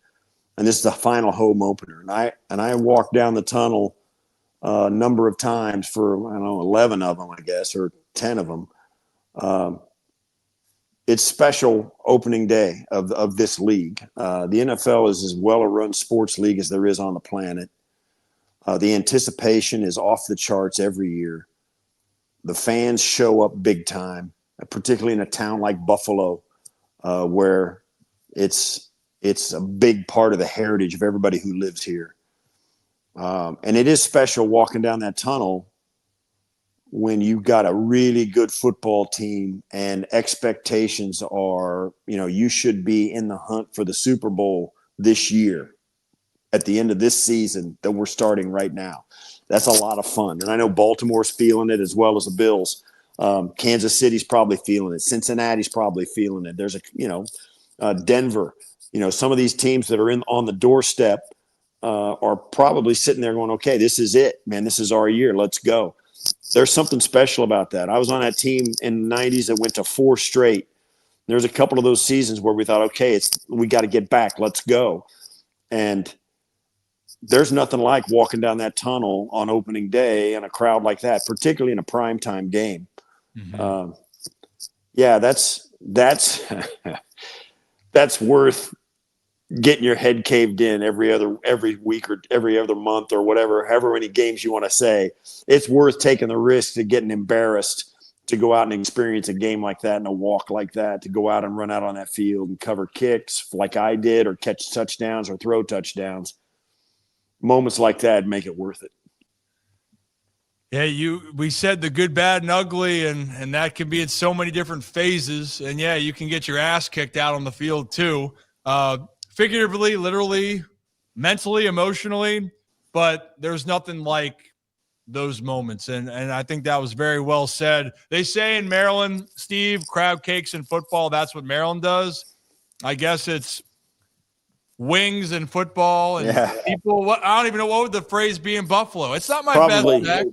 E: And this is the final home opener. And I walked down the tunnel a number of times for, 11 of them, I guess, or 10 of them. It's special opening day of this league. The NFL is as well a run sports league as there is on the planet. The anticipation is off the charts every year. The fans show up big time, particularly in a town like Buffalo, where it's a big part of the heritage of everybody who lives here. And it is special walking down that tunnel when you've got a really good football team and expectations are, you should be in the hunt for the Super Bowl this year at the end of this season that we're starting right now. That's a lot of fun. And I know Baltimore's feeling it as well as the Bills. Kansas City's probably feeling it. Cincinnati's probably feeling it. There's Denver, some of these teams that are on the doorstep are probably sitting there going, okay, this is it, man. This is our year. Let's go. There's something special about that. I was on that team in the 90s that went to 4 straight. There's a couple of those seasons where we thought, okay, we got to get back. Let's go. And there's nothing like walking down that tunnel on opening day and a crowd like that, particularly in a primetime game. Mm-hmm. That's worth getting your head caved in every week or every other month or whatever, however many games you want to say. It's worth taking the risk of getting embarrassed to go out and experience a game like that and a walk like that, to go out and run out on that field and cover kicks like I did, or catch touchdowns or throw touchdowns. Moments like that make it worth it.
A: Yeah, we said the good, bad, and ugly, and that can be in so many different phases. And yeah, you can get your ass kicked out on the field too, figuratively, literally, mentally, emotionally. But there's nothing like those moments, and I think that was very well said. They say in Maryland, Steve, crab cakes in football. That's what Maryland does. I guess it's wings and football and people. I don't even know what would the phrase be in Buffalo. It's not my best deck.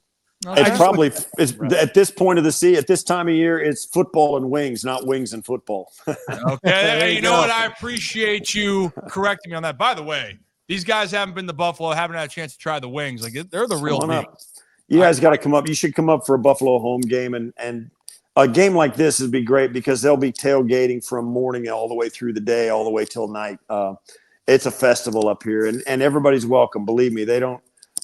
E: It's at this point of the season, at this time of year, it's football and wings, not wings and football.
A: Okay, you know what? I appreciate you correcting me on that. By the way, these guys haven't been to Buffalo, haven't had a chance to try the wings. Like, they're the real deal.
E: You guys got to come up. You should come up for a Buffalo home game, and a game like this would be great because they'll be tailgating from morning all the way through the day, all the way till night. It's a festival up here, and everybody's welcome. Believe me,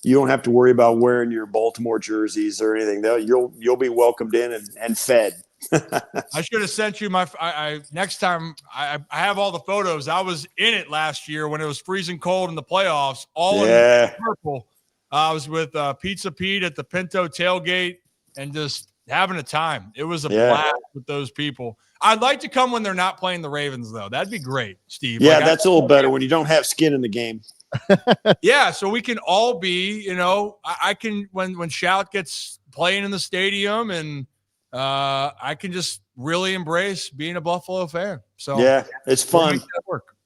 E: you don't have to worry about wearing your Baltimore jerseys or anything. You'll be welcomed in and fed.
A: I should have sent you next time. I have all the photos. I was in it last year when it was freezing cold in the playoffs, all in purple. I was with Pizza Pete at the Pinto tailgate and just having a time. It was a blast with those people. I'd like to come when they're not playing the Ravens, though. That'd be great, Steve.
E: Yeah, that's a little better when you don't have skin in the game.
A: Yeah, so we can all be, I can when Shout gets playing in the stadium, and I can just really embrace being a Buffalo fan. So
E: yeah, it's fun.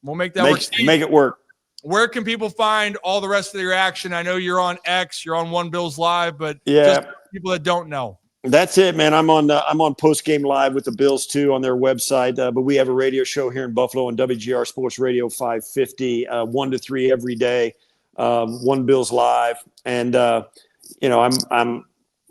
A: We'll make that work. Steve,
E: make it work.
A: Where can people find all the rest of your action? I know you're on X, you're on One Bills Live, but just people that don't know.
E: That's it, man. I'm on Post Game Live with the Bills too on their website. But we have a radio show here in Buffalo on WGR Sports Radio 550, 1 to 3 every day. One Bills Live, and I'm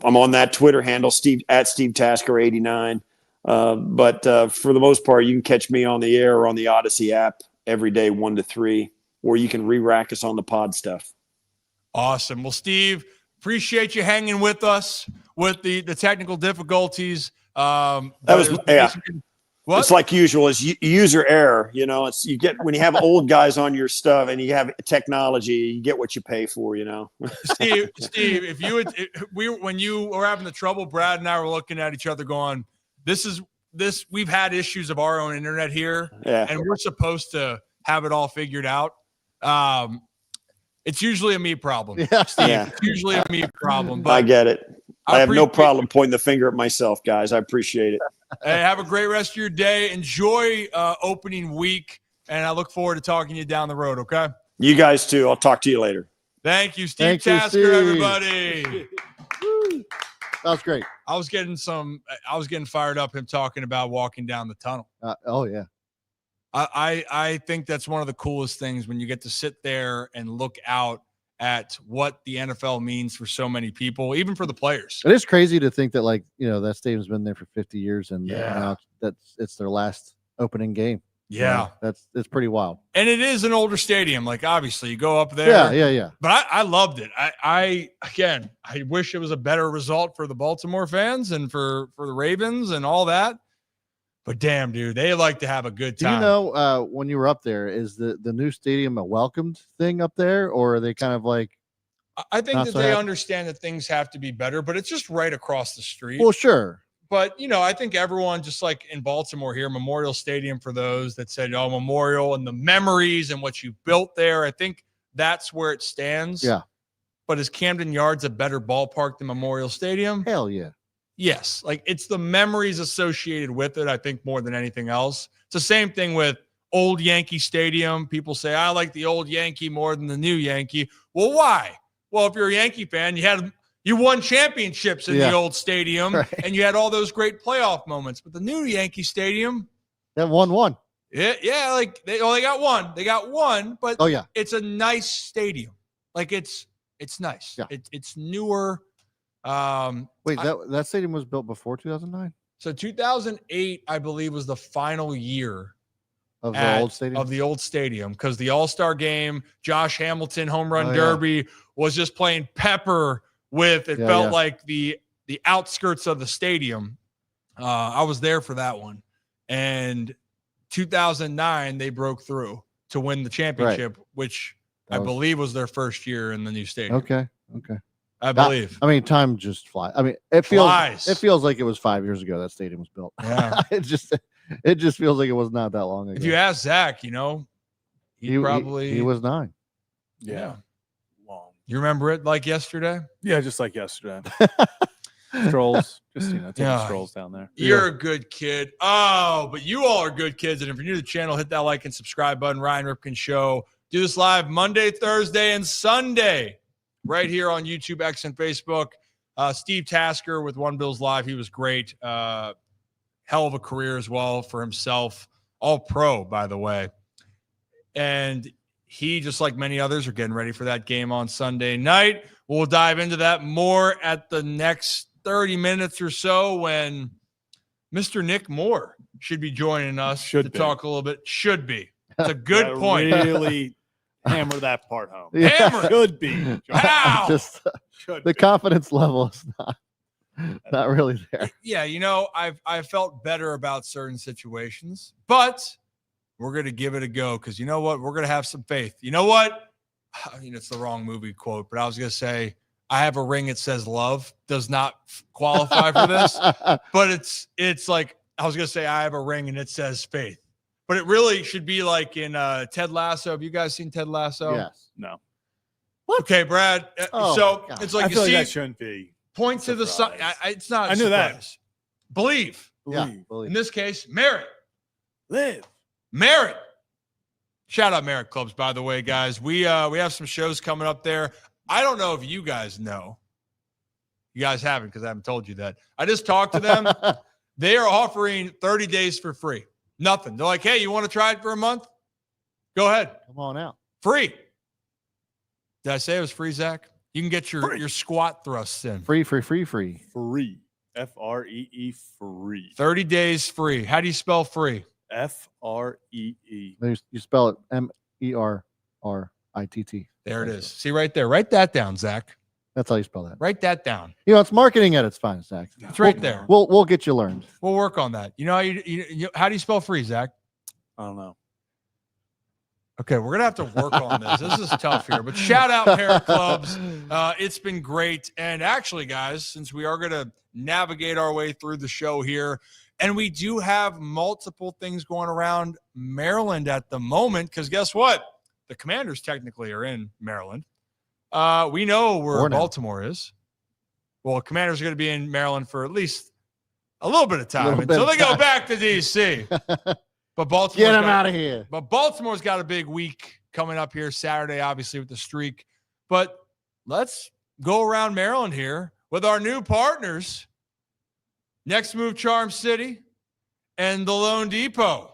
E: on that Twitter handle, Steve Tasker 89. But for the most part, you can catch me on the air or on the Odyssey app every day, 1 to 3, or you can re-rack us on the pod stuff.
A: Awesome. Well, Steve, appreciate you hanging with us with the technical difficulties.
E: It's like usual. It's user error. It's you get when you have old guys on your stuff and you have technology, you get what you pay for.
A: Steve, when you were having the trouble, Brad and I were looking at each other, going, "This. We've had issues of our own internet here, and we're supposed to have it all figured out." It's usually a me problem, Steve. Yeah. It's usually a me problem. But
E: I get it. I have no problem pointing the finger at myself, guys. I appreciate it.
A: Hey, have a great rest of your day. Enjoy opening week, and I look forward to talking to you down the road, okay?
E: You guys too. I'll talk to you later.
A: Thank you, Steve Tasker, everybody.
C: That was great.
A: I was getting fired up him talking about walking down the tunnel.
C: Oh, yeah.
A: I think that's one of the coolest things when you get to sit there and look out at what the NFL means for so many people, even for the players.
C: It is crazy to think that, that stadium's been there for 50 years and now it's their last opening game.
A: Yeah.
C: It's pretty wild.
A: And it is an older stadium. Like, obviously you go up there.
C: Yeah.
A: But I loved it. I wish it was a better result for the Baltimore fans and for the Ravens and all that. But damn, dude, they like to have a good time.
C: Do you know, when you were up there, is the new stadium a welcomed thing up there, or are they kind of like?
A: I think that they understand that things have to be better, but it's just right across the street.
C: Well, sure.
A: But, I think everyone, just like in Baltimore here, Memorial Stadium, for those that said, Memorial and the memories and what you built there, I think that's where it stands.
C: Yeah.
A: But is Camden Yards a better ballpark than Memorial Stadium?
C: Hell yeah.
A: Yes, it's the memories associated with it, I think, more than anything else. It's the same thing with old Yankee Stadium. People say, I like the old Yankee more than the new Yankee. Well, why? Well, if you're a Yankee fan, you won championships in the old stadium, and you had all those great playoff moments. But the new Yankee Stadium,
C: that won.
A: They got one. They got one, but it's a nice stadium. It's nice. Yeah. It's newer.
C: Wait, that stadium was built before 2009?
A: So 2008, I believe, was the final year
C: Of the old stadium?
A: Of the old stadium, because the All-Star game, Josh Hamilton home run
C: Oh,
A: derby was just playing pepper with, it felt like the outskirts of the stadium. I was there for that one. And 2009, they broke through to win the championship, which I believe was their first year in the new stadium.
C: Okay.
A: I believe.
C: I mean, time just flies. I mean, it feels like it was 5 years ago that stadium was built.
A: Yeah.
C: it just feels like it was not that long ago.
A: If you ask Zach, he probably
C: was 9.
A: Yeah.
B: Long.
A: You remember it like yesterday?
B: Yeah, just like yesterday. Strolls, just taking strolls down there.
A: You're a good kid. Oh, but you all are good kids. And if you're new to the channel, hit that like and subscribe button. Ryan Ripken Show. Do this live Monday, Thursday, and Sunday right here on YouTube, X, and Facebook. Steve Tasker with One Bills Live. He was great. Hell of a career as well for himself. All pro, by the way. And he, just like many others, are getting ready for that game on Sunday night. We'll dive into that more at the next 30 minutes or so when Mr. Nick Moore should be joining us to talk a little bit. Should be. It's a good point.
B: Really hammer that part home.
A: Hammer.
B: Should be.
A: Wow.
C: Just the confidence level is not really there.
A: Yeah, I've felt better about certain situations, but we're going to give it a go because you know what? We're going to have some faith. You know what? I mean, it's the wrong movie quote, but I was going to say, I have a ring. It says love does not qualify for this, but it's like, I was going to say, I have a ring and it says faith, but it really should be like in Ted Lasso. Have you guys seen Ted Lasso?
C: Yes.
B: No.
A: What? Okay, Brad. So it's like,
B: I feel like that shouldn't be.
A: Point to the sun. It's not.
B: I knew that.
A: Believe.
C: Yeah.
A: In this case, Merritt.
B: Live.
A: Merritt. Shout out Merritt Clubs, by the way, guys. We have some shows coming up there. I don't know if you guys know. You guys haven't because I haven't told you that. I just talked to them. They are offering 30 days for free. Nothing. They're like, hey, you want to try it for a month? Go ahead.
C: Come on out.
A: Free. Did I say it was free, Zach? You can get your squat thrusts in.
C: Free.
B: Free. Free.
A: 30 days free. How do you spell free?
B: Free.
C: You spell it MERRITT.
A: There it is. See right there. Write that down, Zach.
C: That's how you spell that.
A: Write that down.
C: It's marketing at its finest, Zach.
A: It's right there.
C: We'll get you learned.
A: We'll work on that. You know how do you spell free, Zach?
B: I don't know.
A: Okay, we're gonna have to work on this. This is tough here, but shout out Merritt Clubs. It's been great. And actually, guys, since we are gonna navigate our way through the show here, and we do have multiple things going around Maryland at the moment, because guess what? The Commanders technically are in Maryland. We know where Baltimore is. Well, Commanders are going to be in Maryland for at least a little bit of time until they go back to D.C. But Baltimore,
C: get them out of here.
A: But Baltimore's got a big week coming up here Saturday, obviously with the streak. But let's go around Maryland here with our new partners, Next Move Charm City and the Loan Depot.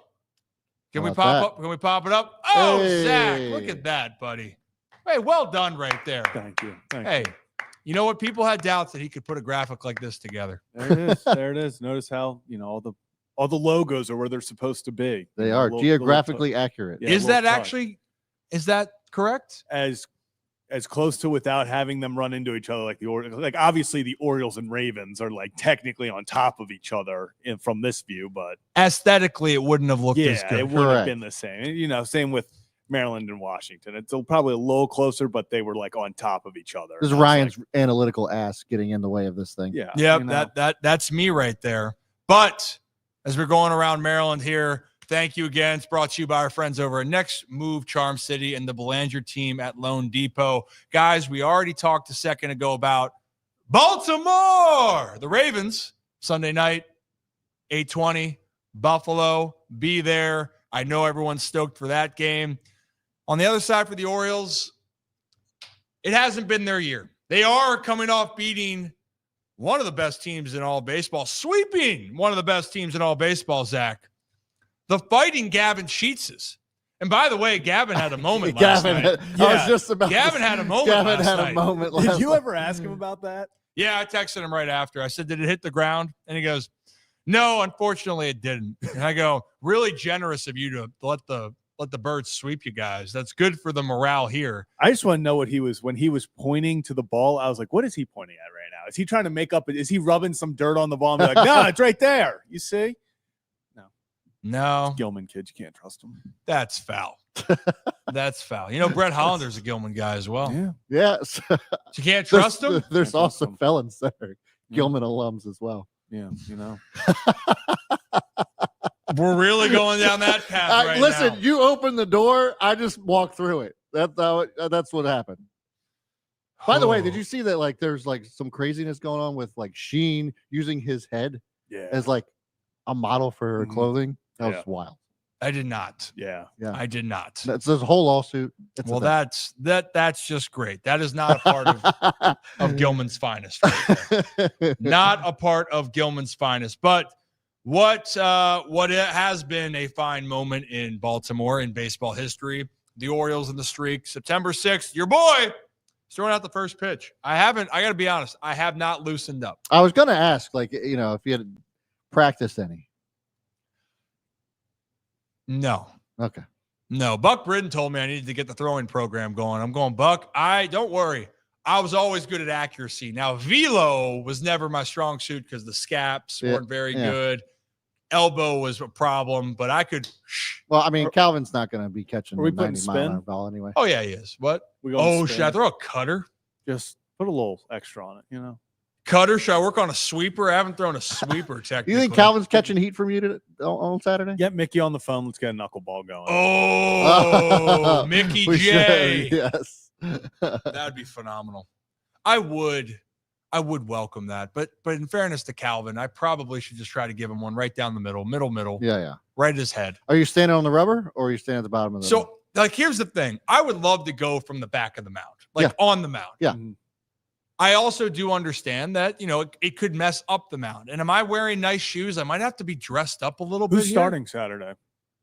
A: Can we pop it up? Oh, hey. Zach, look at that, buddy. Hey, well done right there.
B: Thank you.
A: Hey, you know what? People had doubts that he could put a graphic like this together.
B: There it is. There it is. Notice how, all the logos are where they're supposed to be.
C: They are geographically accurate.
B: Yeah,
A: is that correct?
B: As close to without having them run into each other like the Orioles. Like obviously the Orioles and Ravens are like technically on top of each other from this view, but
A: aesthetically it wouldn't have looked as good.
B: It wouldn't have been the same. Same with Maryland and Washington. It's probably a little closer, but they were like on top of each other.
C: This is Ryan's analytical ass getting in the way of this thing.
B: Yeah.
A: Yeah, that's me right there. But as we're going around Maryland here, thank you again. It's brought to you by our friends over at Next Move Charm City and the Belanger team at Loan Depot. Guys, we already talked a second ago about Baltimore. The Ravens, Sunday night, 8:20, Buffalo. Be there. I know everyone's stoked for that game. On the other side for the Orioles, it hasn't been their year. They are coming off beating one of the best teams in all baseball, sweeping one of the best teams in all baseball, Zach. The Fighting Gavin Sheetses. And by the way, Gavin had a moment last night. Gavin had a moment last night.
B: Did you ever ask him about that?
A: Yeah, I texted him right after. I said, did it hit the ground? And he goes, No, unfortunately, it didn't. And I go, really generous of you to let the birds sweep you guys. That's good for the morale here.
B: I just want to know what he was when he was pointing to the ball. I was like, what is he pointing at right now? Is he trying to make up? Is he rubbing some dirt on the ball and be like, no, it's right there? You see?
A: No,
B: Gilman kids, you can't trust him.
A: that's foul. That's foul. You know, Brett Hollander's a Gilman guy as well.
B: Yeah.
C: Yes.
A: You can't trust him?
C: There's
B: Can't
C: also
B: trust him.
C: felons that are
B: Yeah.
C: Gilman alums as well.
B: Yeah. You know.
A: We're really going down that path right
C: Listen,
A: now.
C: you opened the door. I just walked through it. That's what happened. By the way, did you see that? Like, there's like some craziness going on with like Sheen using his head
B: Yeah.
C: as like a model for her
B: Mhm.
C: clothing. That
B: Yeah.
C: was wild.
A: I did not.
B: Yeah.
C: Yeah,
A: I did not.
C: that's this whole lawsuit. It's
A: Well, that's just great. That is not a part of Gilman's finest. Right there. Not a part of Gilman's finest. But what it has been a fine moment in Baltimore in baseball history. The Orioles and the streak. September 6th, your boy is throwing out the first pitch. I got to be honest. I have not loosened up.
C: I was gonna ask, like, if you had practiced any.
A: No.
C: Okay.
A: No. Buck Britton told me I needed to get the throwing program going. I'm going, Buck. Don't worry. I was always good at accuracy. Now, velo was never my strong suit because the scaps weren't very good. Elbow was a problem, but I could.
C: Well, I mean, Calvin's not going to be catching
B: Are we
C: the
B: putting
C: 90 mile an
B: spin?
C: hour ball anyway.
A: Oh, yeah, he is. What?
B: We going
A: Oh,
B: spin.
A: should I throw a cutter?
B: Just put a little extra on it, you know.
A: Cutter? Should I work on a sweeper? I haven't thrown a sweeper technically.
C: You think Calvin's catching heat from you on Saturday?
B: Get Mickey on the phone. Let's get a knuckleball going.
A: Oh, Mickey
C: We
A: J.
C: should, yes.
A: That'd be phenomenal. I would welcome that. But in fairness to Calvin, I probably should just try to give him one right down the middle,
C: Yeah.
A: right at his head.
C: Are you standing on the rubber or are you standing at the bottom of the
A: So, like, here's the thing. I would love to go from the back of the mound, like on the mound.
C: Yeah.
A: I also do understand that, it could mess up the mound. And am I wearing nice shoes? I might have to be dressed up a little bit.
B: Who's
A: here.
B: starting Saturday?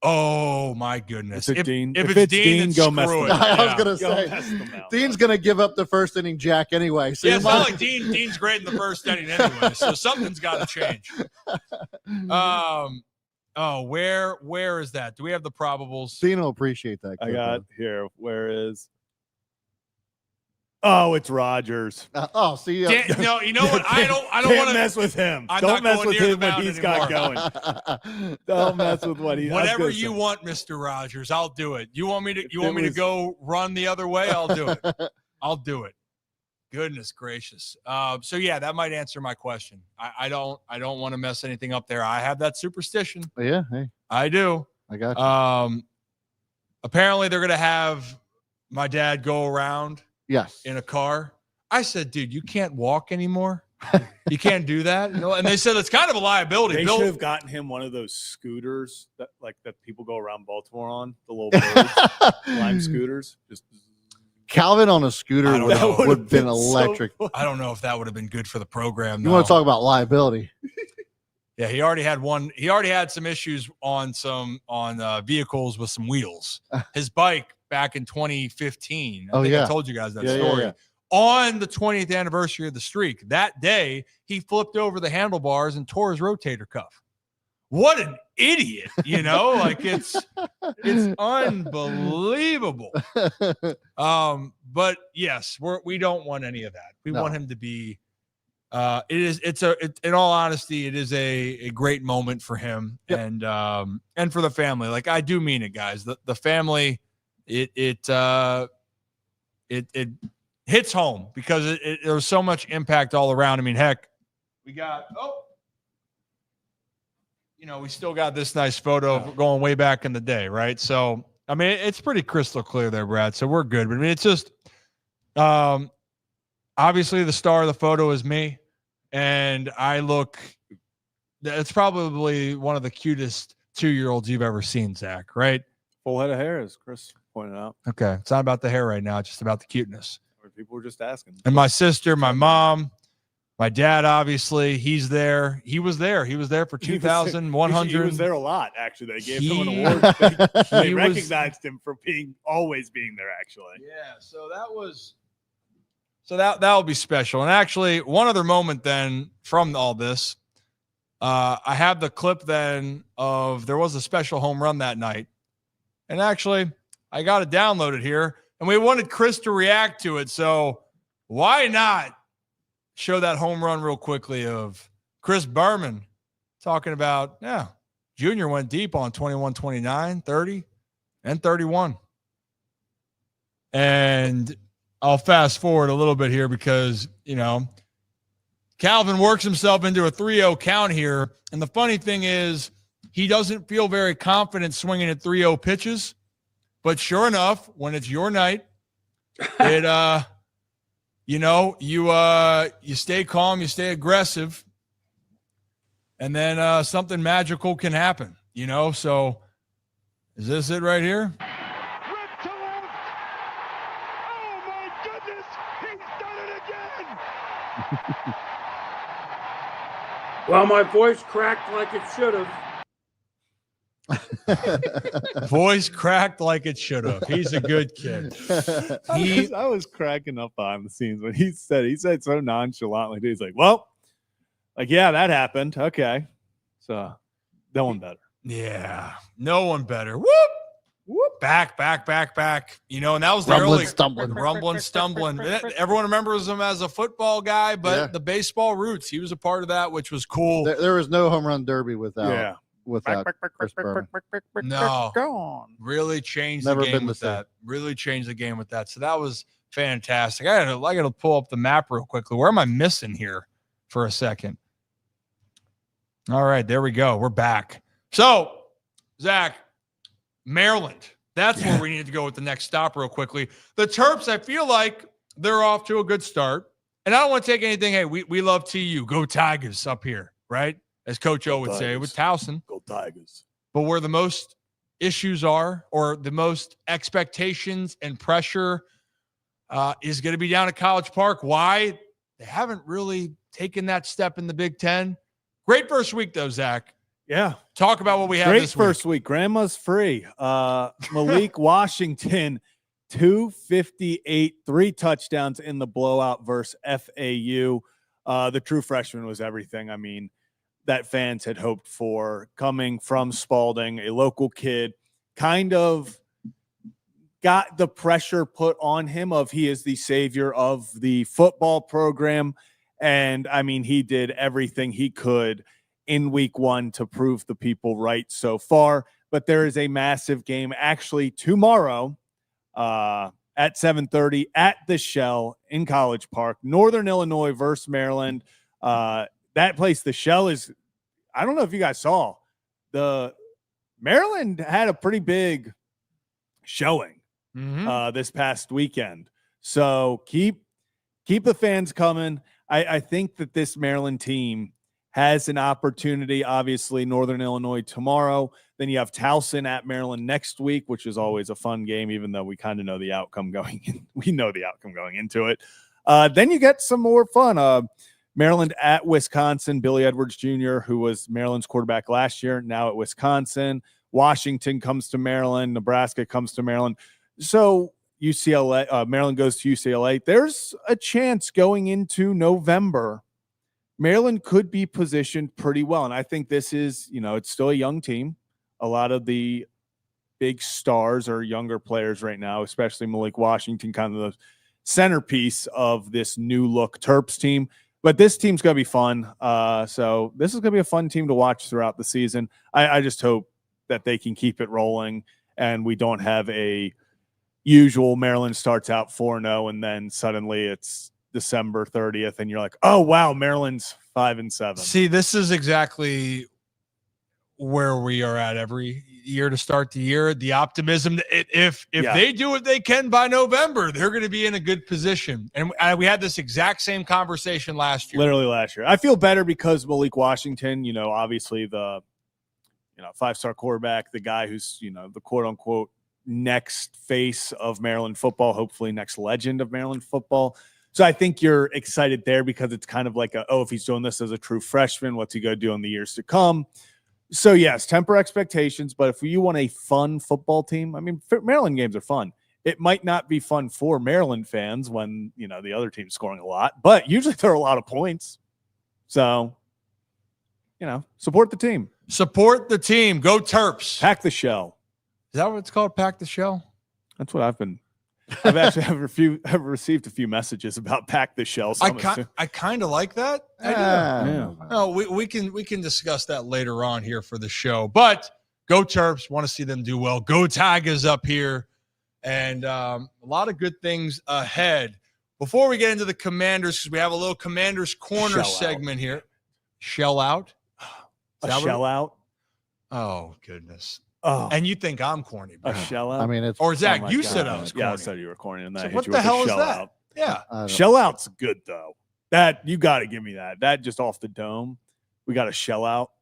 A: Oh, my goodness.
B: If it's Dean,
A: if it's Dean,
B: go
A: then
B: mess
A: screw
B: them
A: it.
B: up.
C: I was
A: Yeah.
C: gonna
B: Go
C: say,
B: mess them out.
C: Dean's going to give up the first inning jack anyway. So
A: Yeah,
C: you
A: it's not
C: might-
A: like Dean's great in the first inning anyway, so something's got to change. Where is that? Do we have the probables?
C: Dean will appreciate that.
B: I
C: clip,
B: got
C: though.
B: here. Where is? Oh, it's Rogers.
C: See,
A: No, you know what? I don't
B: Can't
A: want to
B: mess with him.
A: I'm
B: Don't
A: not
B: mess
A: going
B: with
A: near
B: him
A: the
B: when
A: mound
B: he's got going. Don't mess with what he.
A: whatever you want, Mr. Rogers. I'll do it. You want me to go run the other way? I'll do it. I'll do it. Goodness gracious. So yeah, that might answer my question. I don't want to mess anything up there. I have that superstition.
C: Yeah, hey,
A: I do.
C: I got you.
A: Apparently they're gonna have my dad go around
C: Yes.
A: in a car. I said, dude, you can't walk anymore. You can't do that. And they said it's kind of a liability.
B: They
A: Bill,
B: should have gotten him one of those scooters that people go around Baltimore on, the little birds, lime scooters. Just
C: Calvin on a scooter
A: I don't
C: would
A: know.
C: have been electric.
A: I don't know if that would have been good for the program.
C: You want to talk about liability?
A: Yeah, he already had one. He already had some issues on vehicles with some wheels. His bike back in 2015. I think I told you guys that story.
C: Yeah.
A: On the 20th anniversary of the streak, that day he flipped over the handlebars and tore his rotator cuff. What an idiot! Like it's unbelievable. But yes, we don't want any of that. We want him to be. In all honesty, it is a great moment for him and for the family. Like, I do mean it, guys. The family, it hits home because there was so much impact all around. I mean, heck, we got we still got this nice photo going way back in the day, right? So I mean, it's pretty crystal clear there, Brad. So we're good. But I mean, it's just obviously the star of the photo is me. And it's probably one of the cutest 2-year-olds you've ever seen, Zach, right?
B: full head of hair, as Chris pointed out.
A: Okay. It's not about the hair right now. It's just about the cuteness.
B: Or people were just asking.
A: And my sister, my mom, my dad, obviously, he's there. He was there. He was there for 2,100.
B: He was there a lot, actually. They gave him an
A: He-
B: award. They
A: he was-
B: recognized him for always being there, actually.
A: Yeah, so that will be special. And actually, one other moment then from all this, I have the clip then of there was a special home run that night. And actually, I got it downloaded here. And we wanted Chris to react to it. So why not show that home run real quickly of Chris Berman talking about, Junior went deep on 21, 29, 30, and 31. And I'll fast forward a little bit here because, Calvin works himself into a 3-0 count here. And the funny thing is he doesn't feel very confident swinging at 3-0 pitches. But sure enough, when it's your night, it you stay calm, you stay aggressive, and then something magical can happen, So is this it right here?
F: Ripped to left. Oh my goodness, he's done it again.
D: Well, my voice cracked like it should have.
A: Voice cracked like it should have. He's a good kid.
B: I was cracking up behind the scenes when he said so nonchalantly. He's like, well, yeah, that happened. Okay. So no one better.
A: Yeah. No one better. Whoop. Whoop. Back. And that was the rumbling, stumbling. Everyone remembers him as a football guy, but the baseball roots, he was a part of that, which was cool.
C: There was no home run derby without Chris Berman.
A: No, really changed the game with that. Really changed the game with that. So that was fantastic. I got to pull up the map real quickly. Where am I missing here for a second? All right, there we go. We're back. So, Zach, Maryland. That's where we need to go with the next stop real quickly. The Terps, I feel like they're off to a good start. And I don't want to take anything. Hey, we love TU. Go Tigers up here, right? As Coach O would say with Towson.
B: Go Tigers.
A: But where the most issues are, or the most expectations and pressure is going to be down at College Park. Why? They haven't really taken that step in the Big Ten. Great first week, though, Zach.
B: Yeah.
A: Talk about what we have this
B: first week. Grandma's free. Malik Washington, 258, 3 touchdowns in the blowout versus FAU. The true freshman was everything. I mean, that fans had hoped for, coming from Spalding, a local kid, kind of got the pressure put on him of he is the savior of the football program. And I mean, he did everything he could in week 1 to prove the people right so far. But there is a massive game actually tomorrow at 7:30 at the Shell in College Park, Northern Illinois versus Maryland. That place, the Shell, is, I don't know if you guys saw, the Maryland had a pretty big showing this past weekend. So keep the fans coming. I think that this Maryland team has an opportunity. Obviously, Northern Illinois tomorrow. Then you have Towson at Maryland next week, which is always a fun game, even though we kind of know the outcome going in. We know the outcome going into it. Then you get some more fun. Maryland at Wisconsin. Billy Edwards Jr., who was Maryland's quarterback last year, now at Wisconsin. Washington comes to Maryland. Nebraska comes to Maryland. So UCLA, Maryland goes to UCLA. There's a chance going into November, Maryland could be positioned pretty well. And I think this is, it's still a young team. A lot of the big stars are younger players right now, especially Malik Washington, kind of the centerpiece of this new look Terps team. But this team's going to be fun. So this is going to be a fun team to watch throughout the season. I just hope that they can keep it rolling and we don't have a usual Maryland starts out 4-0 and then suddenly it's December 30th and you're like, oh wow, Maryland's 5-7.
A: See, this is exactly where we are at every year to start the year. The optimism that if they do what they can by November, they're going to be in a good position. And we had this exact same conversation last year.
B: Literally last year. I feel better because Malik Washington, obviously the 5-star quarterback, the guy who's, the quote unquote next face of Maryland football, hopefully next legend of Maryland football. So I think you're excited there because it's kind of like if he's doing this as a true freshman, what's he going to do in the years to come? So yes, temper expectations, but if you want a fun football team, I mean, Maryland games are fun. It might not be fun for Maryland fans when, the other team's scoring a lot, but usually there are a lot of points. So support the team.
A: Support the team. Go Terps.
B: Pack the shell.
A: Is that what it's called? Pack the shell?
B: That's what I've actually received a few messages about pack the shell. So
A: I kind of like that.
B: Yeah.
A: No, we can discuss that later on here for the show. But go Terps. Want to see them do well. Go Tigers up here. And a lot of good things ahead. Before we get into the Commanders, because we have a little Commanders Corner segment here. Shell out?
B: A shell out?
A: Oh, goodness.
B: Oh.
A: And you think I'm corny, bro.
B: A shell out?
C: I mean, it's.
A: Or Zach,
B: Oh my
A: you
B: God.
A: said I was corny.
B: Yeah, I said you were corny. And
A: So
B: that
A: what
B: hit you
A: the
B: with a
A: hell is
B: shell
A: that?
B: out.
A: Yeah.
B: Shell out's good, though. That, you got to give me that. That just off the dome. We got a shell out.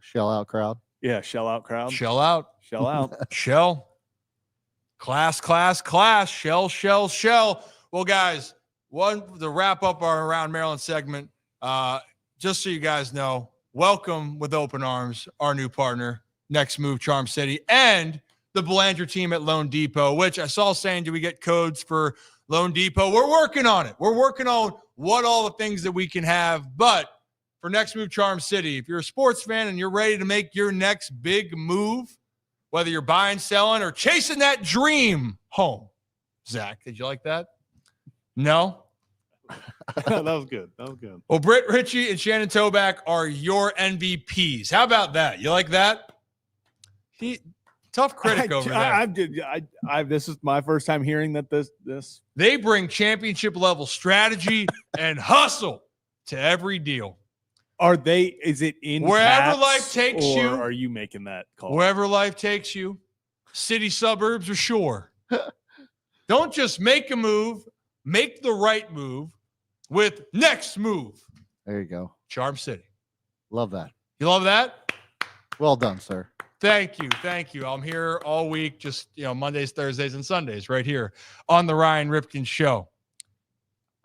C: Shell out crowd.
B: Yeah, shell out crowd.
A: Shell out.
B: Shell out.
A: Shell. Class. Shell. Well, guys, to wrap up our Around Maryland segment, just so you guys know, welcome with open arms our new partner, Next Move Charm City, and the Belanger team at Loan Depot, which I saw saying, do we get codes for Loan Depot? We're working on it. We're working on what all the things that we can have. But for Next Move Charm City, if you're a sports fan and you're ready to make your next big move, whether you're buying, selling, or chasing that dream home. Zach, did you like that? No?
B: That was good.
A: Well, Britt Ritchie and Shannon Toback are your MVPs. How about that? You like that? Tough critic over there.
B: This is my first time hearing that this.
A: They bring championship level strategy and hustle to every deal.
B: Is it in
A: wherever
B: caps,
A: life takes
B: or
A: you?
B: Are you making that call?
A: Wherever life takes you, city, suburbs, or shore. Don't just make a move, make the right move with Next Move.
C: There you go.
A: Charm City.
C: Love that.
A: You love that?
C: Well done, sir.
A: Thank you. I'm here all week, just Mondays, Thursdays, and Sundays right here on the Ryan Ripken Show.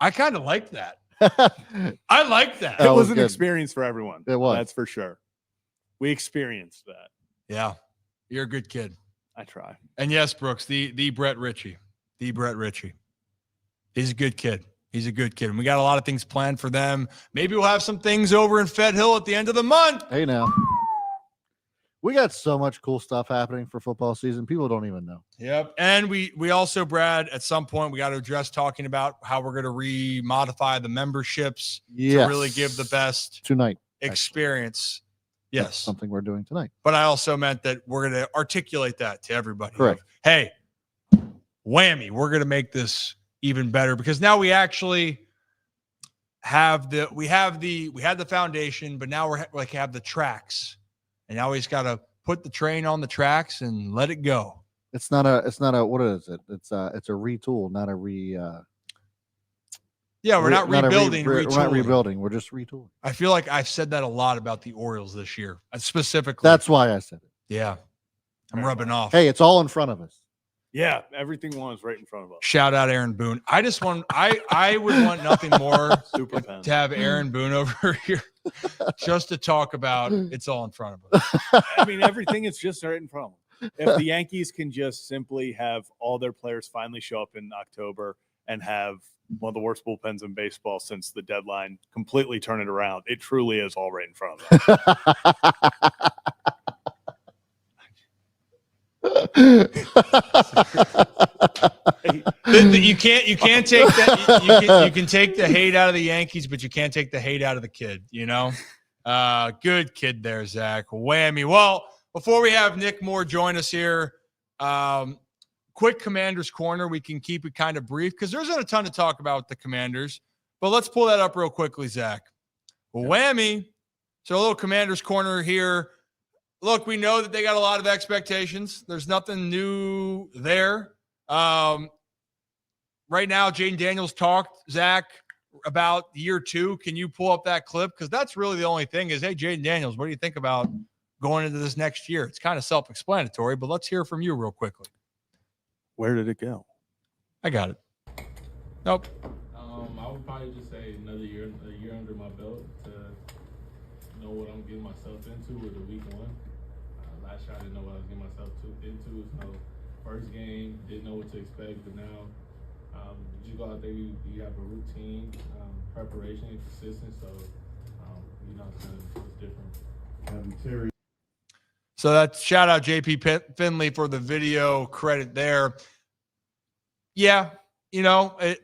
A: I kind of like that. I like that.
B: It was an
C: good.
B: experience for everyone.
C: It was.
B: That's for sure. We experienced that.
A: Yeah. You're a good kid.
B: I try.
A: And yes, Brooks, the Brett Ritchie. The Brett Ritchie. He's a good kid. And we got a lot of things planned for them. Maybe we'll have some things over in Fed Hill at the end of the month.
C: Hey, now. We got so much cool stuff happening for football season. People don't even know.
A: Yep. And we also, Brad, at some point, we got to address talking about how we're going to remodify the memberships to really give the best
C: tonight
A: experience.
C: That's
A: Yes.
C: something we're doing tonight.
A: But I also meant that we're going to articulate that to everybody.
C: Correct.
A: Hey, whammy, we're going to make this even better because now we actually have we had the foundation, but now we're like have the tracks. And now we just got to put the train on the tracks and let it go.
C: It's not a what is it? It's a retool, not a
A: Yeah, we're not rebuilding.
C: We're not rebuilding. We're just retooling.
A: I feel like I've said that a lot about the Orioles this year, specifically.
C: That's why I said it.
A: Yeah, I'm rubbing off.
C: Hey, it's all in front of us.
B: Yeah, everything was right in front of us.
A: Shout out Aaron Boone. I just want I would want nothing more
B: Super
A: to have Aaron Boone over here just to talk about it's all in front of us.
B: I mean, everything is just right in front of them. If the Yankees can just simply have all their players finally show up in October and have one of the worst bullpens in baseball since the deadline completely turn it around, it truly is all right in front of them.
A: You can't take that. You can take the hate out of the Yankees, but you can't take the hate out of the kid. Good kid there, Zach. Whammy. Well, before we have Nick Moore join us here, quick Commanders Corner. We can keep it kind of brief because there isn't a ton to talk about with the Commanders. But let's pull that up real quickly, Zach. Whammy. So a little Commanders Corner here. Look, we know that they got a lot of expectations. There's nothing new there. Right now, Jaden Daniels talked, Zach, about year 2. Can you pull up that clip? Because that's really the only thing is, hey, Jaden Daniels, what do you think about going into this next year? It's kind of self-explanatory, but let's hear from you real quickly.
B: Where did it go?
A: I got it. Nope.
G: I would probably just say a year under my belt to know what I'm getting myself into with the week 1. Last year I didn't know what I was getting myself into. So first game, didn't know what to expect, but now you go out there, you have a routine, preparation, and consistent. So it's different.
A: So that's shout out JP Finley for the video credit there. Yeah,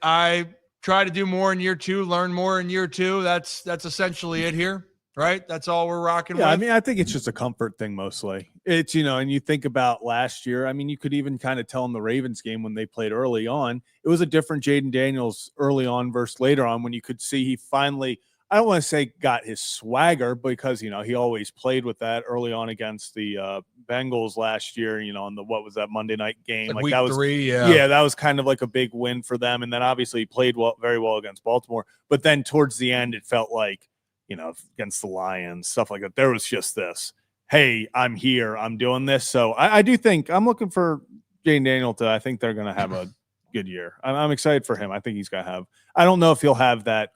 A: I try to do more in year 2, learn more in year 2. That's essentially it here, right? That's all we're rocking with.
B: I mean, I think it's just a comfort thing mostly. It's, and you think about last year, I mean, you could even kind of tell in the Ravens game when they played early on, it was a different Jaden Daniels early on versus later on when you could see he finally, I don't want to say got his swagger because, he always played with that early on against the Bengals last year, on what was that Monday night game?
A: Like week
B: that was
A: 3, yeah.
B: Yeah, that was kind of like a big win for them. And then obviously he played very well against Baltimore. But then towards the end, it felt like, against the Lions, stuff like that. There was just this, hey, I'm here, I'm doing this. So I do think I'm looking for Jaden Daniel I think they're going to have a good year. I'm excited for him. I think he's going to have, I don't know if he'll have that,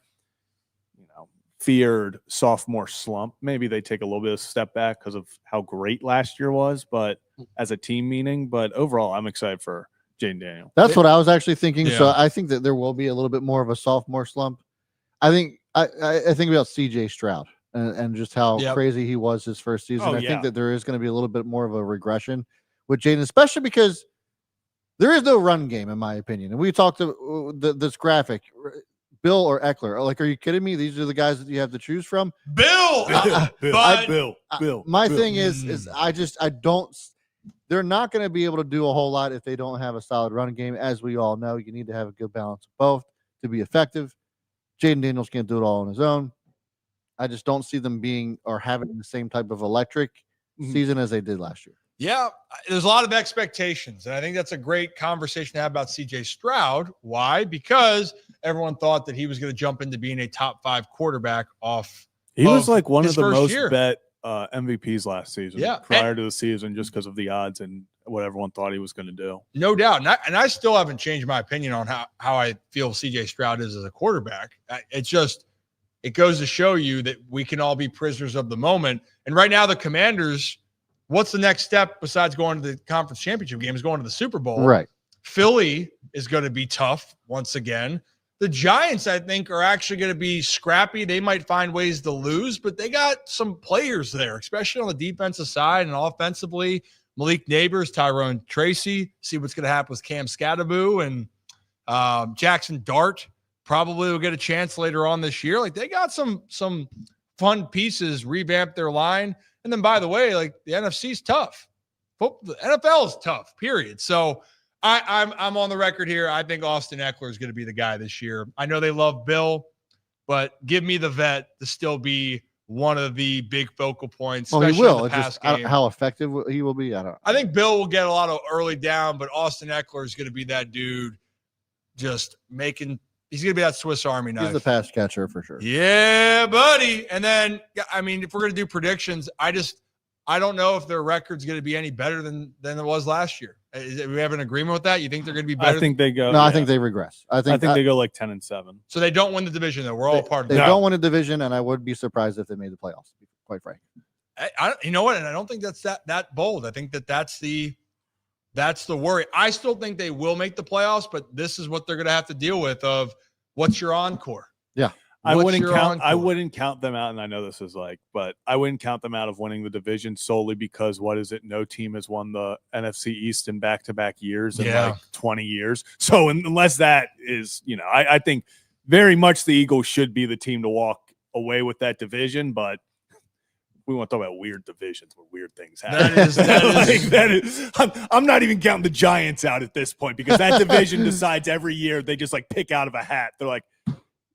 B: feared sophomore slump. Maybe they take a little bit of a step back because of how great last year was, but as a team meaning, but overall, I'm excited for Jaden Daniel.
C: That's what I was actually thinking.
A: Yeah.
C: So I think that there will be a little bit more of a sophomore slump. I think about CJ Stroud and just how crazy he was his first season. I think that there is going to be a little bit more of a regression with Jaden, especially because there is no run game, in my opinion. And we talked to this graphic, Bill or Eckler. Like, are you kidding me? These are the guys that you have to choose from.
A: Bill.
C: My thing is I don't. They're not going to be able to do a whole lot if they don't have a solid run game. As we all know, you need to have a good balance of both to be effective. Jaden Daniels can't do it all on his own. I just don't see them being or having the same type of electric season as they did last year.
A: Yeah, there's a lot of expectations, and I think that's a great conversation to have about CJ Stroud. Why? Because everyone thought that he was going to jump into being a top 5 quarterback off.
B: He was like one of the most
A: year.
B: bet MVPs last season.
A: Yeah,
B: prior to the season, just because of the odds and what everyone thought he was going to do.
A: No doubt, and I still haven't changed my opinion on how I feel CJ Stroud is as a quarterback. It's just it goes to show you that we can all be prisoners of the moment. And right now, the Commanders. What's the next step besides going to the conference championship game is going to the Super Bowl.
C: Right.
A: Philly is going to be tough once again. The Giants, I think, are actually going to be scrappy. They might find ways to lose, but they got some players there, especially on the defensive side and offensively. Malik Neighbors, Tyrone Tracy. See what's going to happen with Cam Scatteraboo and Jackson Dart. Probably will get a chance later on this year. Like they got some fun pieces, revamp their line. And then, by the way, like the NFC is tough. The NFL is tough, period. So I'm on the record here. I think Austin Eckler is going to be the guy this year. I know they love Bill, but give me the vet to still be one of the big focal points.
C: Well, he will.
A: In the
C: it's just
A: game.
C: How effective he will be. I
A: think Bill will get a lot of early down, but Austin Eckler is going to be that dude just making – he's going to be that Swiss Army knife.
C: He's the pass catcher for sure.
A: Yeah, buddy. And then, I mean, if we're going to do predictions, I don't know if their record's going to be any better than it was last year. Do we have an agreement with that? You think they're going to be better?
B: I think they go.
C: No, I think they regress. I think
B: they go like 10-7.
A: So they don't win the division, though. We're all part of
C: that.
A: They
C: don't win a division, and I would be surprised if they made the playoffs, to be quite frank.
A: You know what? And I don't think that's that bold. I think that's the worry. I still think they will make the playoffs, but this is what they're going to have to deal with of what's your encore.
C: Yeah.
B: I wouldn't count them out. And I know this is but I wouldn't count them out of winning the division solely because no team has won the NFC East in back-to-back years in 20 years. So unless that is, I think very much the Eagles should be the team to walk away with that division, but we want to talk about weird divisions where weird things happen. That is I'm not even counting the Giants out at this point because that division decides every year. They just pick out of a hat. They're like,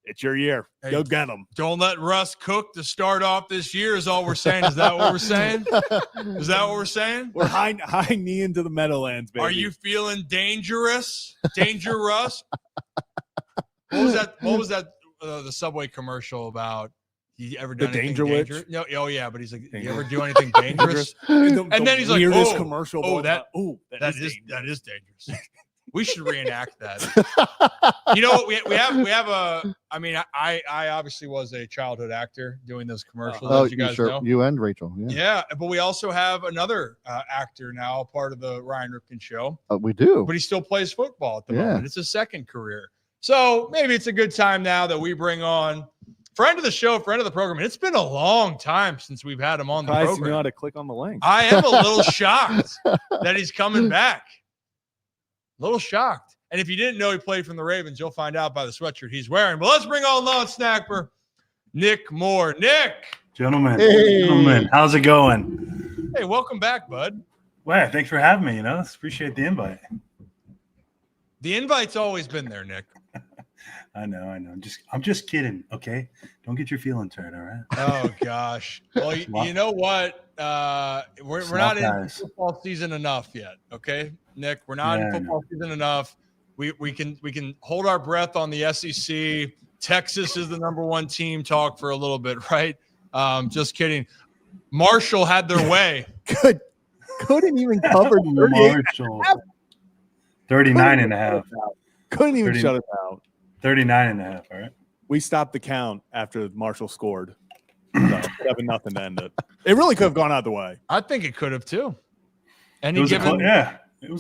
B: it's your year.
A: Hey,
B: go get them.
A: Don't let Russ cook to start off this year is all we're saying. Is that what we're saying? Is that what we're saying?
B: We're high knee into the Meadowlands, baby.
A: Are you feeling dangerous? Dangerous? What was that? The Subway commercial about? You ever done anything dangerous? No, oh yeah, but he's like, you ever do anything dangerous? And then he's like,
B: weirdest commercial.
A: That is dangerous. We should reenact that. You know what? We have a. I mean, I obviously was a childhood actor doing those commercials. As you guys know,
C: you and Rachel.
A: Yeah, but we also have another actor now, part of the Ryan Ripken show.
C: We do,
A: but he still plays football at the moment. It's his second career, so maybe it's a good time now that we bring on friend of the show, friend of the program. It's been a long time since we've had him on the
B: Surprised you
A: program.
B: know how to click on the link.
A: I am a little shocked that he's coming back. A little shocked. And if you didn't know he played from the Ravens, you'll find out by the sweatshirt he's wearing. But let's bring on Lawn Snapper, Nick Moore. Nick.
H: Gentlemen, how's it going?
A: Hey, welcome back, bud.
H: Well, thanks for having me. Appreciate the invite.
A: The invite's always been there, Nick.
H: I know. I'm just kidding. Okay, don't get your feelings hurt. All right.
A: Oh gosh. Well, you know what? We're not in football season enough yet. Okay, Nick, we're not in football season enough. We can hold our breath on the SEC. Texas is the number one team. Talk for a little bit, right? Just kidding. Marshall had their way.
B: Couldn't even cover
H: Marshall. 39 and a half.
B: Couldn't even shut it out.
H: 39 and a half. All right.
B: We stopped the count after Marshall scored. So 7-0 to end it. It really could have gone out the way.
A: I think it could have too. And
H: it was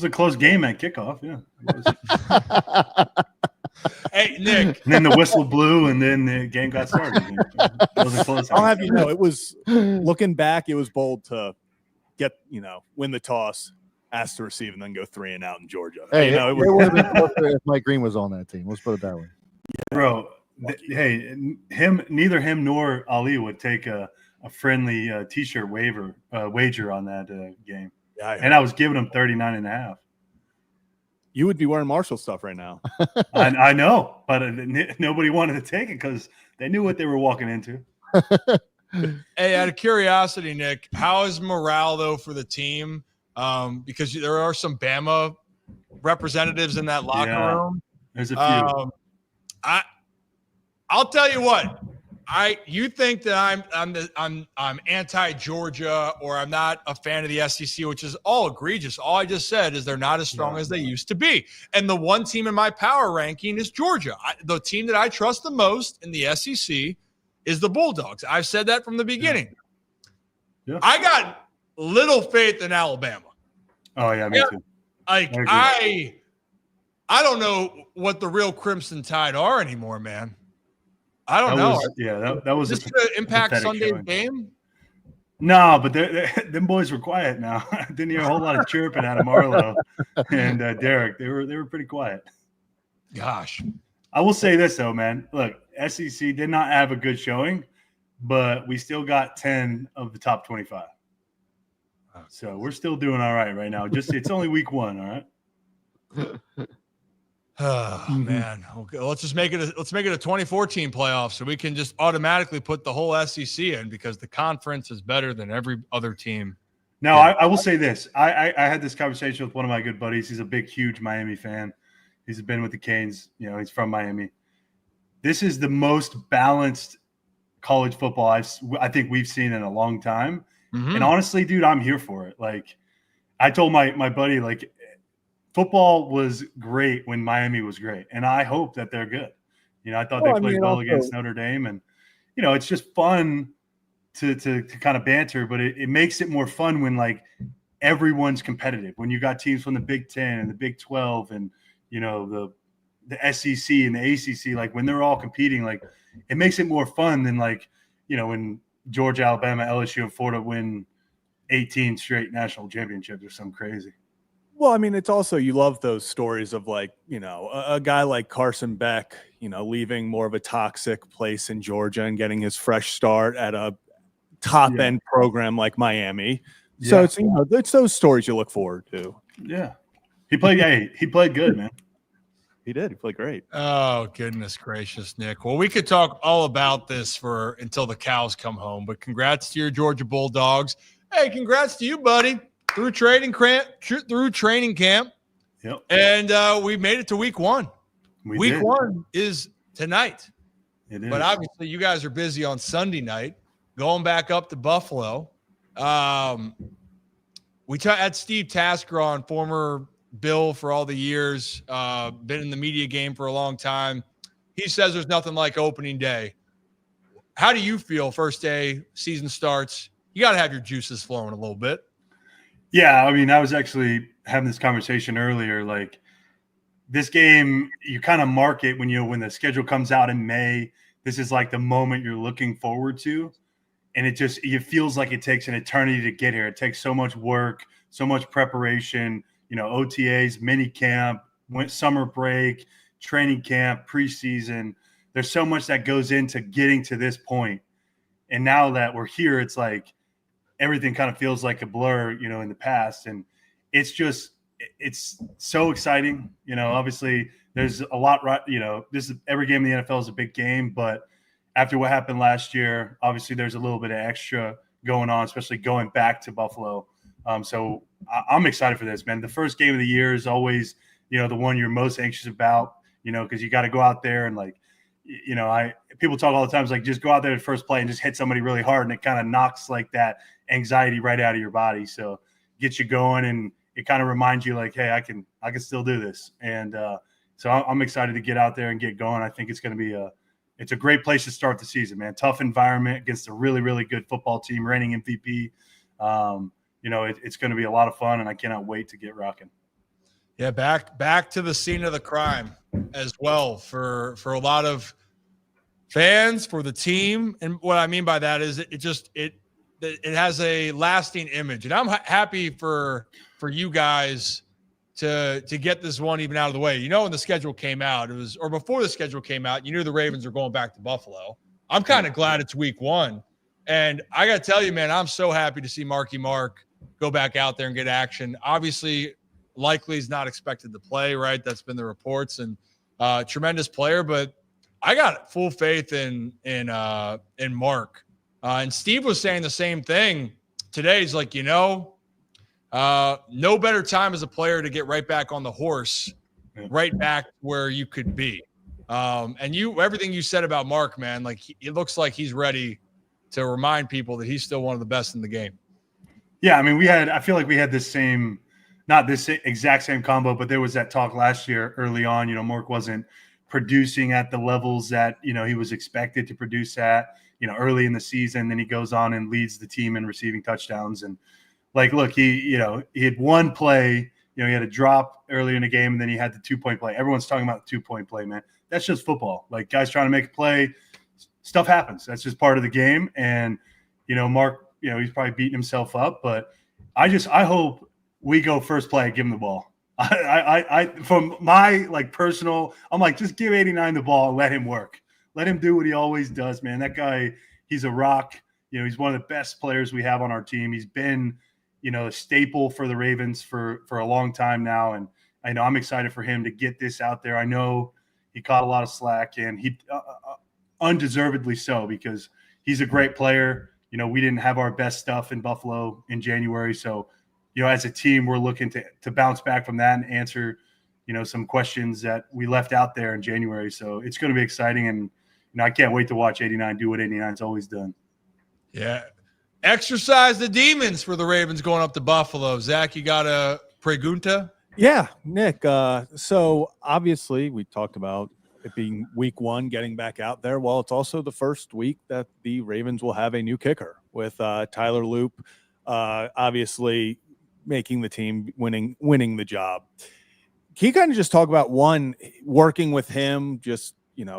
H: a close game at kickoff. Yeah.
A: Hey, Nick.
H: And then the whistle blew, and then the game got started. It wasn't close.
B: I'll have you know, it was looking back. It was bold to win the toss, ask to receive, and then go 3 and out in Georgia.
C: Hey,
B: it
C: would have been closer if Mike Green was on that team. Let's put it that way.
H: Bro, neither him nor Ali would take a friendly T-shirt wager on that game. Yeah, and I was giving him 39 and a half.
B: You would be wearing Marshall stuff right now.
H: I know, but nobody wanted to take it because they knew what they were walking into.
A: Hey, out of curiosity, Nick, how is morale though for the team? Because there are some Bama representatives in that locker room.
H: There's a few.
A: I'll tell you what. You think that I'm anti-Georgia or I'm not a fan of the SEC, which is all egregious. All I just said is they're not as strong as they used to be. And the one team in my power ranking is Georgia. The team that I trust the most in the SEC is the Bulldogs. I've said that from the beginning. Yeah. I got little faith in Alabama.
H: Oh yeah, me too.
A: I don't know what the real Crimson Tide are anymore, man. I don't know.
H: That was
A: this going to impact Sunday's game?
H: No, but them boys were quiet now. Didn't hear a whole lot of chirping out of Marlo and Derek. They were pretty quiet.
A: Gosh.
H: I will say this though, man. Look, SEC did not have a good showing, but we still got 10 of the top 25. So we're still doing all right now. It's only week 1, all right?
A: Oh man. Okay. Let's just make it a 2014 playoff so we can just automatically put the whole SEC in because the conference is better than every other team.
H: Now, I will say this. I had this conversation with one of my good buddies. He's a big, huge Miami fan. He's been with the Canes. He's from Miami. This is the most balanced college football I think we've seen in a long time. Mm-hmm. And honestly, dude, I'm here for it. Like, I told my buddy, like, football was great when Miami was great, and I hope that they're good. I thought they played well against Notre Dame, and it's just fun to kind of banter, but it makes it more fun when like everyone's competitive. When you got teams from the Big 10 and the Big 12 and the SEC and the ACC, like when they're all competing, like it makes it more fun than like when Georgia, Alabama, LSU, and Florida win 18 straight national championships or something crazy.
B: Well, I mean, it's also you love those stories of like, a guy like Carson Beck, leaving more of a toxic place in Georgia and getting his fresh start at a top end program like Miami. Yeah. So it's it's those stories you look forward to.
H: Yeah. He played good, man.
B: He did. He played great.
A: Oh, goodness gracious, Nick. Well, we could talk all about this until the cows come home, but congrats to your Georgia Bulldogs. Hey, congrats to you, buddy. Through training camp. Yep. And we made it to week 1. Week 1 is tonight.
H: It is.
A: But obviously you guys are busy on Sunday night, going back up to Buffalo. We had Steve Tasker on, former Bill for all the years, been in the media game for a long time. He says there's nothing like opening day. How do you feel first day, season starts? You got to have your juices flowing a little bit.
H: Yeah, I mean, I was actually having this conversation earlier. Like, this game, you kind of mark it when the schedule comes out in May. this is like the moment you're looking forward to. And it feels like it takes an eternity to get here. It takes so much work, so much preparation, OTAs, mini camp, summer break, training camp, preseason. There's so much that goes into getting to this point. And now that we're here, it's like everything kind of feels like a blur, in the past. And it's so exciting. Obviously there's a lot, every game in the NFL is a big game, but after what happened last year, obviously there's a little bit of extra going on, especially going back to Buffalo. So I'm excited for this, man. The first game of the year is always, the one you're most anxious about, because you got to go out there and people talk all the time, it's like just go out there at first play and just hit somebody really hard, and it kind of knocks like that anxiety right out of your body. So get you going, and it kind of reminds you like, hey, I can still do this. And so I'm excited to get out there and get going. I think it's going to be it's a great place to start the season, man. Tough environment against a really, really good football team, reigning MVP. It's going to be a lot of fun, and I cannot wait to get rocking.
A: Yeah, back to the scene of the crime as well for a lot of fans, for the team. And what I mean by that is it has a lasting image. And I'm happy for you guys to get this one even out of the way. When the schedule came out, or before the schedule came out, you knew the Ravens were going back to Buffalo. I'm kind of glad it's week one. And I got to tell you, man, I'm so happy to see Marky Mark go back out there and get action. Obviously, likely he's not expected to play, right? That's been the reports, and tremendous player, but I got full faith in Mark. And Steve was saying the same thing today. He's like, no better time as a player to get right back on the horse, right back where you could be. And everything you said about Mark, man, like it looks like he's ready to remind people that he's still one of the best in the game.
H: Yeah, I mean, I feel like we had this same, not this exact same combo, but there was that talk last year early on. Mark wasn't producing at the levels that, he was expected to produce at, early in the season. Then he goes on and leads the team in receiving touchdowns. And look, he had one play, he had a drop earlier in the game, and then he had the 2-point play. Everyone's talking about the 2-point play, man. That's just football. Like, guys trying to make a play, stuff happens. That's just part of the game. And, Mark, he's probably beating himself up, but I hope we go first play, give him the ball. I from my personal, I'm like, just give 89 the ball and let him work. Let him do what he always does, man. That guy, he's a rock. He's one of the best players we have on our team. He's been, a staple for the Ravens for a long time now. And I know I'm excited for him to get this out there. I know he caught a lot of slack, and he undeservedly so, because he's a great player. We didn't have our best stuff in Buffalo in January. So, as a team, we're looking to bounce back from that and answer, some questions that we left out there in January. So it's going to be exciting. And, I can't wait to watch 89 do what 89's always done.
A: Yeah. Exercise the demons for the Ravens going up to Buffalo. Zach, you got a pregunta?
B: Yeah, Nick. So obviously we talked about it being week one, getting back out there. Well, it's also the first week that the Ravens will have a new kicker with Tyler Loop, obviously making the team, winning the job. Can you kind of just talk about working with him, just,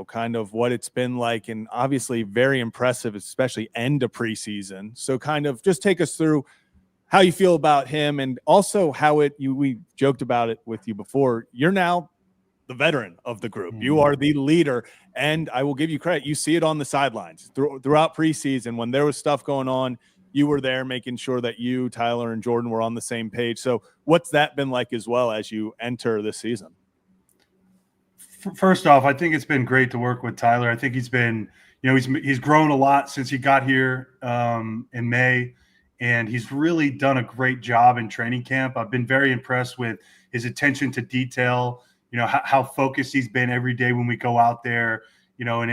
B: kind of what it's been like, and obviously very impressive, especially end of preseason. So kind of just take us through how you feel about him, and also how we joked about it with you before. You're now the veteran of the group. You are the leader, and I will give you credit. You see it on the sidelines throughout preseason when there was stuff going on. You were there making sure that you, Tyler, and Jordan were on the same page. So what's that been like as well as you enter this season?
H: First off, I think it's been great to work with Tyler. I think he's been, he's grown a lot since he got here in May, and he's really done a great job in training camp. I've been very impressed with his attention to detail, how focused he's been every day when we go out there, and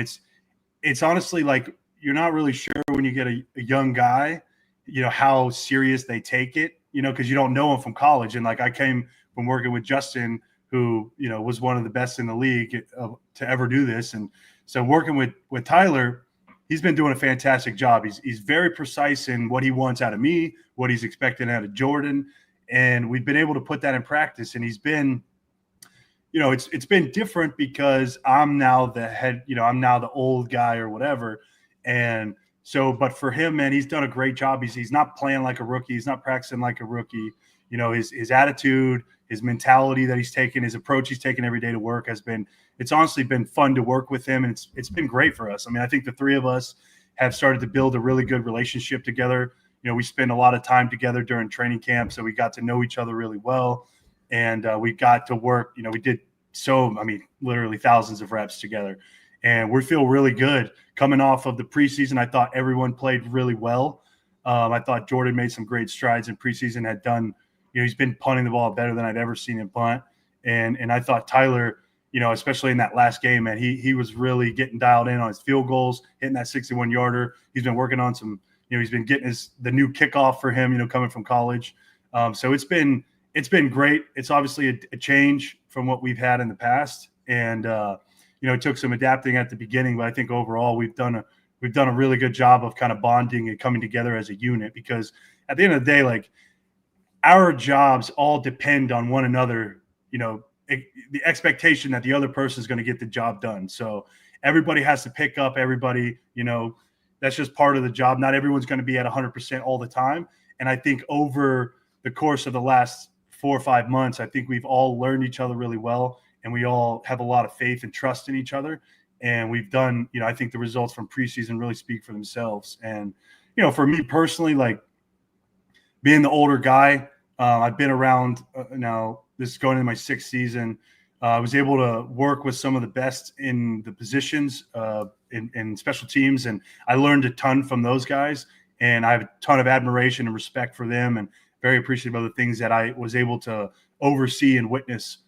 H: it's honestly like, you're not really sure when you get a young guy, how serious they take it, because you don't know him from college. And I came from working with Justin, who, was one of the best in the league to ever do this. And so working with Tyler, he's been doing a fantastic job. He's very precise in what he wants out of me, what he's expecting out of Jordan. And we've been able to put that in practice. And he's been, you know, it's been different because I'm now the head, you know, I'm now the old guy or whatever. And so, but for him, man, he's done a great job. He's not playing like a rookie. He's not practicing like a rookie. You know, his attitude, his mentality that he's taken, his approach he's taken every day to work it's honestly been fun to work with him. And it's been great for us. I mean, I think the three of us have started to build a really good relationship together. You know, we spend a lot of time together during training camp, so we got to know each other really well. And we got to work, you know, we did literally thousands of reps together. And we feel really good coming off of the preseason. I thought everyone played really well. I thought Jordan made some great strides in preseason, had done, you know, he's been punting the ball better than I'd ever seen him punt. And I thought Tyler, you know, especially in that last game, man, he was really getting dialed in on his field goals, hitting that 61-yarder. He's been working on some, you know, he's been getting the new kickoff for him, you know, coming from college. So it's been great. It's obviously a change from what we've had in the past. And, you know, it took some adapting at the beginning, but I think overall we've done a really good job of kind of bonding and coming together as a unit, because at the end of the day, like, our jobs all depend on one another, you know, the expectation that the other person is going to get the job done. So everybody has to pick up everybody, you know, that's just part of the job. Not everyone's going to be at 100% all the time. And I think over the course of the last 4 or 5 months, I think we've all learned each other really well, and we all have a lot of faith and trust in each other. And we've done, you know, I think the results from preseason really speak for themselves. And, you know, for me personally, like, being the older guy, I've been around now. This is going into my 6th season. I was able to work with some of the best in the positions in special teams, and I learned a ton from those guys. And I have a ton of admiration and respect for them, and very appreciative of the things that I was able to oversee and witness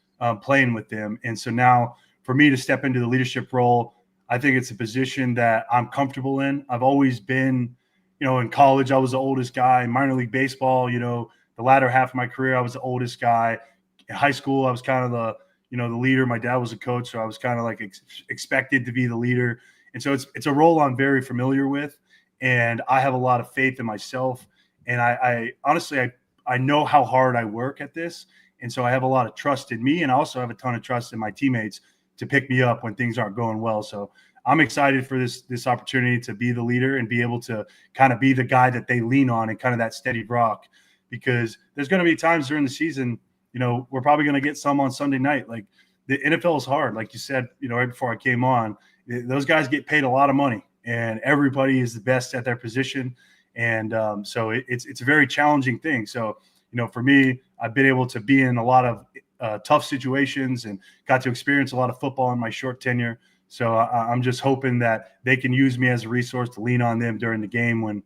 H: playing with them. And so now, for me to step into the leadership role, I think it's a position that I'm comfortable in. I've always been, you know, in college, I was the oldest guy. In minor league baseball, you know, the latter half of my career, I was the oldest guy. In high school, I was kind of the leader. My dad was a coach, so I was kind of like expected to be the leader. And so it's a role I'm very familiar with, and I have a lot of faith in myself. And I honestly, I know how hard I work at this. And so I have a lot of trust in me, and I also have a ton of trust in my teammates to pick me up when things aren't going well. So I'm excited for this opportunity to be the leader and be able to kind of be the guy that they lean on and kind of that steady rock, because there's going to be times during the season, you know, we're probably going to get some on Sunday night. Like, the NFL is hard. Like you said, you know, right before I came on, those guys get paid a lot of money, and everybody is the best at their position. And so it's a very challenging thing. So, you know, for me, I've been able to be in a lot of tough situations and got to experience a lot of football in my short tenure. So I'm just hoping that they can use me as a resource to lean on them during the game when,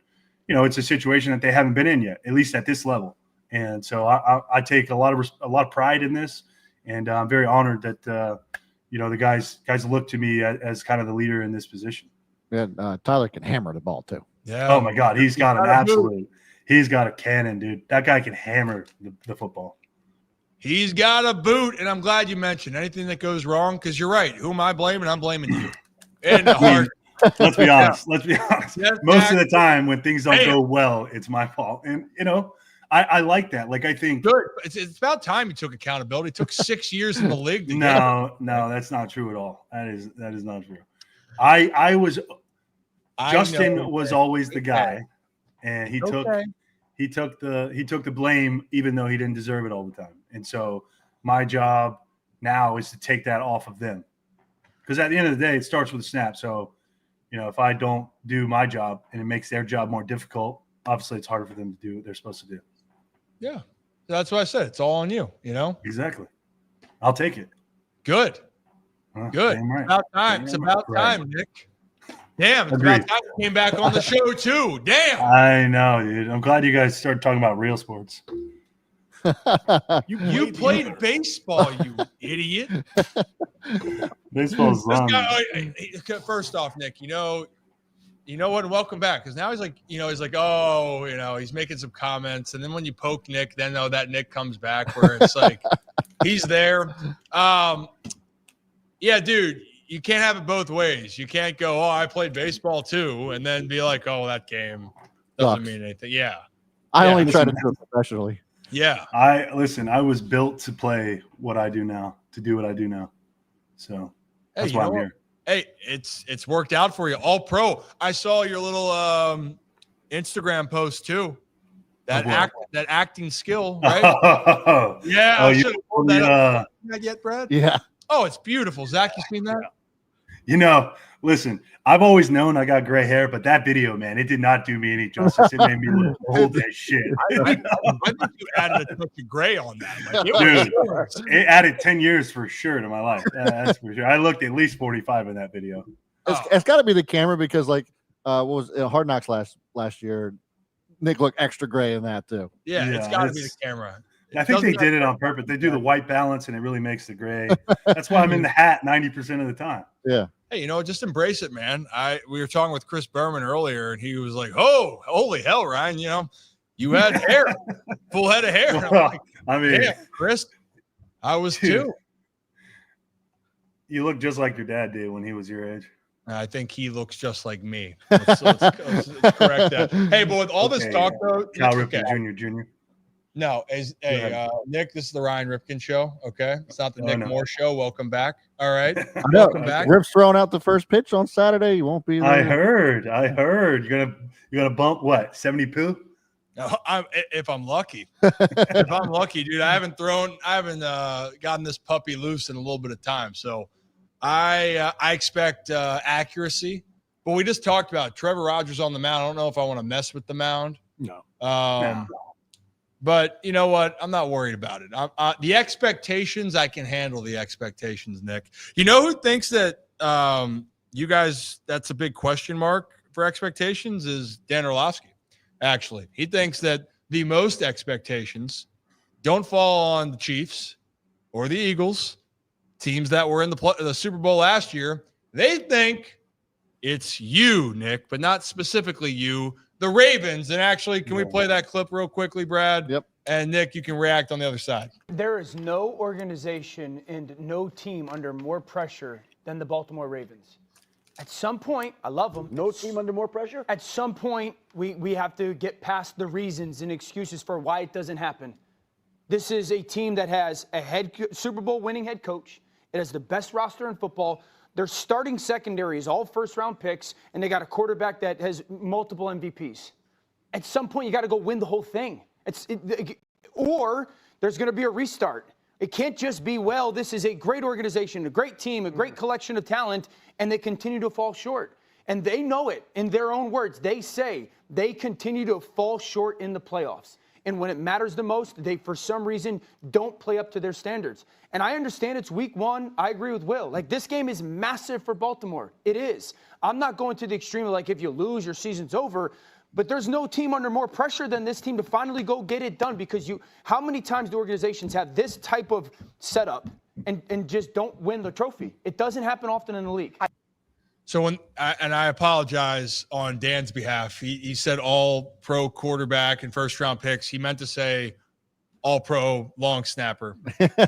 H: you know, it's a situation that they haven't been in yet, at least at this level. And so I take a lot of pride in this, and I'm very honored that you know, the guys look to me as kind of the leader in this position.
C: Yeah, Tyler can hammer the ball too.
A: Yeah.
H: Oh my God, he's got a cannon, dude. That guy can hammer the football.
A: He's got a boot, and I'm glad you mentioned anything that goes wrong, because you're right. Who am I blaming? I'm blaming you. In the heart.
H: Let's be honest.
A: Yes,
H: Most of the time when things don't go well, it's my fault. And, you know, I like that. Like, I think
A: good. It's about time you took accountability. It took 6 years in the league.
H: No, that's not true at all. That is not true. Justin was always the guy, and he took the blame, even though he didn't deserve it all the time. And so my job now is to take that off of them, because at the end of the day, it starts with a snap. So, you know, if I don't do my job and it makes their job more difficult, obviously it's harder for them to do what they're supposed to do.
A: Yeah, that's what I said. It's all on you. You know,
H: exactly. I'll take it.
A: Good. Good.
H: Right.
A: It's about time. It's about time, Nick. Damn, it's
H: Agreed.
A: about time you came back on the show too. Damn.
H: I know, dude. I'm glad you guys started talking about real sports.
A: You played baseball, you idiot.
H: Baseball's wrong.
A: First off, Nick, you know what? Welcome back. Because now he's like, oh, he's making some comments. And then when you poke Nick, then that Nick comes back where it's like he's there. Yeah, dude, you can't have it both ways. You can't go, oh, I played baseball too, and then be like, oh, that game doesn't mean anything. Yeah.
C: I only try to do it professionally.
A: Yeah.
H: I was built to play what I do now, to do what I do now. So
A: Hey,
H: that's
A: you
H: why
A: know
H: I'm
A: what?
H: here.
A: Hey, it's worked out for you. All pro. I saw your little Instagram post too. That
H: Of what?
A: acting skill, right?
H: Oh,
A: Yeah,
H: oh,
A: I
H: you
A: should have pulled that up.
H: yeah.
A: Not yet, Brad?
C: Yeah.
A: Oh, it's beautiful. Zach, you seen that?
H: You know, listen, I've always known I got gray hair, but that video, man, it did not do me any justice. It made me look old as shit.
A: I think you added a touch of gray on that. Like,
H: Dude, it added 10 years for sure to my life. That's for sure. I looked at least 45 in that video.
C: It's got to be the camera because, like, what was Hard Knocks last year? Nick looked extra gray in that too.
A: Yeah, it's got to be the camera.
H: I think they did it on purpose. They do the white balance, and it really makes the gray. That's why I'm in the hat 90% of the time.
C: Yeah.
A: Hey, just embrace it, man. We were talking with Chris Berman earlier, and he was like, "Oh, holy hell, Ryan! You had hair, full head of hair."
H: Well, I mean,
A: yeah, Chris, I was too.
H: You look just like your dad did when he was your age.
A: I think he looks just like me. Let's correct that. Hey, but with all this talk, though,
H: Cal Ripken Jr.
A: No, Nick, this is the Ryan Ripken Show. Okay, it's not the Nick Moore Show. Welcome back. All right, welcome back.
C: Rip's throwing out the first pitch on Saturday. You won't be there.
H: I heard. You're gonna bump what? 70 poo?
A: No, if I'm lucky. If I'm lucky, dude. I haven't gotten this puppy loose in a little bit of time, so I expect accuracy. But we just talked about Trevor Rogers on the mound. I don't know if I want to mess with the mound.
B: No.
A: But you know what? I'm not worried about it. The expectations, I can handle the expectations, Nick. You know who thinks that you guys, that's a big question mark for expectations is Dan Orlovsky, actually. He thinks that the most expectations don't fall on the Chiefs or the Eagles, teams that were in the Super Bowl last year. They think it's you, Nick, but not specifically you. The Ravens, and actually, can we play that clip real quickly, Brad?
C: Yep.
A: And Nick, you can react on the other side.
I: There is no organization and no team under more pressure than the Baltimore Ravens. At some point, I love them.
J: No team under more pressure?
I: At some point, we have to get past the reasons and excuses for why it doesn't happen. This is a team that has a Super Bowl winning head coach. It has the best roster in football. Their starting secondary is all first-round picks, and they got a quarterback that has multiple MVPs. At some point, you got to go win the whole thing. Or there's going to be a restart. It can't just be, well, this is a great organization, a great team, a great collection of talent, and they continue to fall short. And they know it in their own words. They say they continue to fall short in the playoffs. And when it matters the most, they, for some reason, don't play up to their standards. And I understand it's week one. I agree with Will. Like, this game is massive for Baltimore. It is. I'm not going to the extreme of, like, if you lose, your season's over. But there's no team under more pressure than this team to finally go get it done, because how many times do organizations have this type of setup and just don't win the trophy? It doesn't happen often in the league.
A: So I apologize on Dan's behalf. He said all pro quarterback and first round picks. He meant to say all pro long snapper.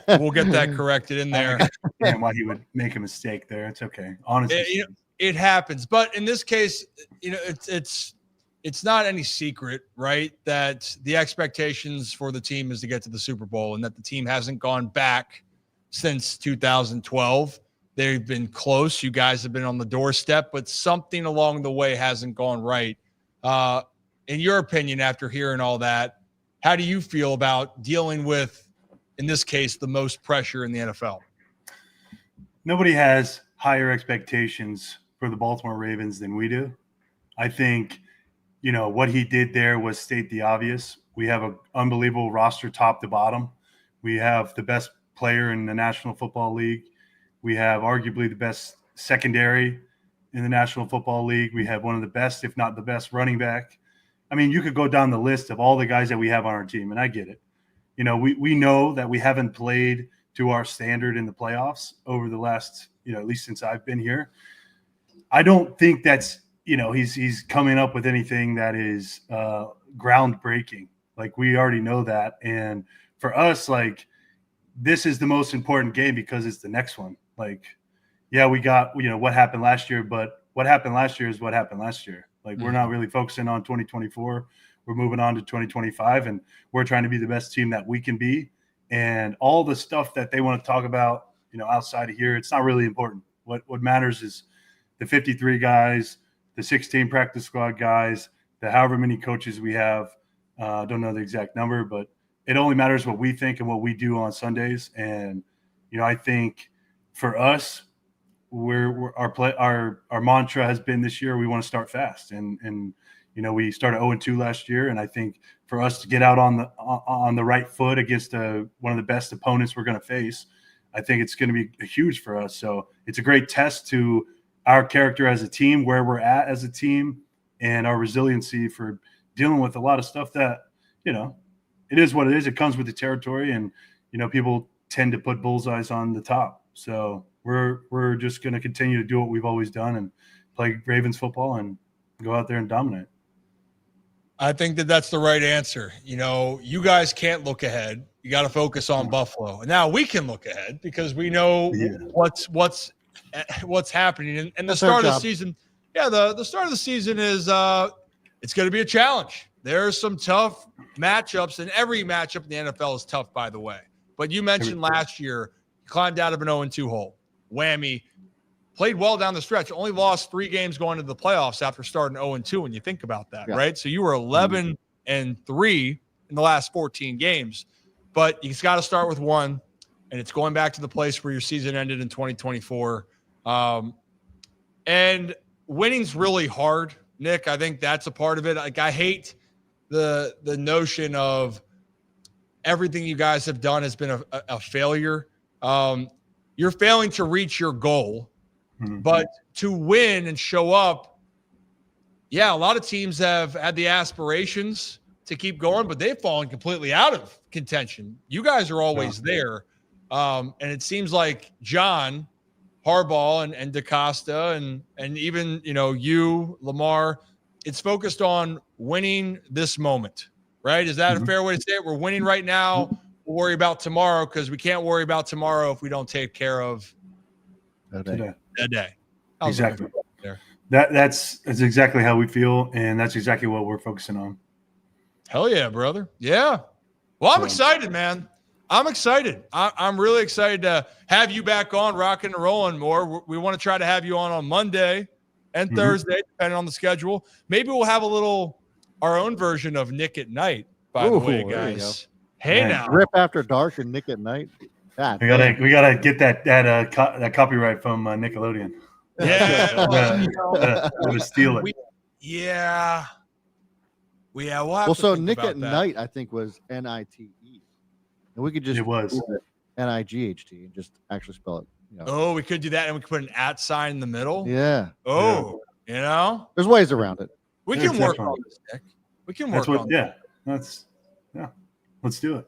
A: We'll get that corrected in there.
H: And why he would make a mistake there. It's okay. Honestly.
A: It happens. But in this case, it's not any secret, right, that the expectations for the team is to get to the Super Bowl and that the team hasn't gone back since 2012. They've been close. You guys have been on the doorstep, but something along the way hasn't gone right. In your opinion, after hearing all that, how do you feel about dealing with, in this case, the most pressure in the NFL?
H: Nobody has higher expectations for the Baltimore Ravens than we do. I think, what he did there was state the obvious. We have an unbelievable roster top to bottom. We have the best player in the National Football League. We have arguably the best secondary in the National Football League. We have one of the best, if not the best, running back. I mean, you could go down the list of all the guys that we have on our team, and I get it. We know that we haven't played to our standard in the playoffs over the last, at least since I've been here. I don't think that's, he's coming up with anything that is groundbreaking. Like, we already know that. And for us, like, this is the most important game because it's the next one. Like, yeah, we got, what happened last year, but what happened last year is what happened last year. Like, we're not really focusing on 2024. We're moving on to 2025, and we're trying to be the best team that we can be. And all the stuff that they want to talk about, outside of here, it's not really important. What matters is the 53 guys, the 16 practice squad guys, the however many coaches we have. Don't know the exact number, but it only matters what we think and what we do on Sundays. And I think for us, our mantra has been this year, we want to start fast, and we started 0-2 last year, and I think for us to get out on the right foot against one of the best opponents we're going to face, I think it's going to be huge for us. So it's a great test to our character as a team, where we're at as a team, and our resiliency for dealing with a lot of stuff that it is what it is. It comes with the territory, and people tend to put bullseyes on the top. So we're just going to continue to do what we've always done and play Ravens football and go out there and dominate.
A: I think that's the right answer. You guys can't look ahead. You got to focus on Buffalo. Now we can look ahead because we know what's happening. And the start of the season, the start of the season is it's going to be a challenge. There's some tough matchups, and every matchup in the NFL is tough, by the way. But you mentioned last year, you climbed out of an 0-2 hole. Whammy. Played well down the stretch. Only lost 3 games going into the playoffs after starting 0-2 when you think about that, right? So you were 11-3 in the last 14 games. But you got to start with 1, and it's going back to the place where your season ended in 2024. And winning's really hard, Nick. I think that's a part of it. Like, I hate the notion of everything you guys have done has been a failure. You're failing to reach your goal. But to win and show up, a lot of teams have had the aspirations to keep going, but they've fallen completely out of contention. You guys are always there. And it seems like John Harbaugh and DaCosta and even, you, Lamar, it's focused on winning this moment, right? Is that a fair way to say it? We're winning right now. We'll worry about tomorrow because we can't worry about tomorrow if we don't take care of today.
H: Exactly. That's exactly how we feel, and that's exactly what we're focusing on.
A: Hell yeah, brother. Yeah. Well, I'm excited, man. I'm excited. I'm really excited to have you back on, rocking and rolling more. We want to try to have you on Monday and Thursday, depending on the schedule. Maybe we'll have our own version of Nick at Night, by the way, guys. Hey, now.
C: Rip After Dark and Nick at Night. God,
H: we gotta get that copyright from Nickelodeon.
A: Yeah,
H: we'll steal it.
A: We'll have
C: so Nick at Night, I think, was NITE, and we could just NIGHT and just actually spell it.
A: Oh, we could do that, and we could put an @sign in the middle.
C: Yeah.
A: Oh,
C: there's ways around it.
A: We can work on this, Nick. We can work on
H: this. Let's do it.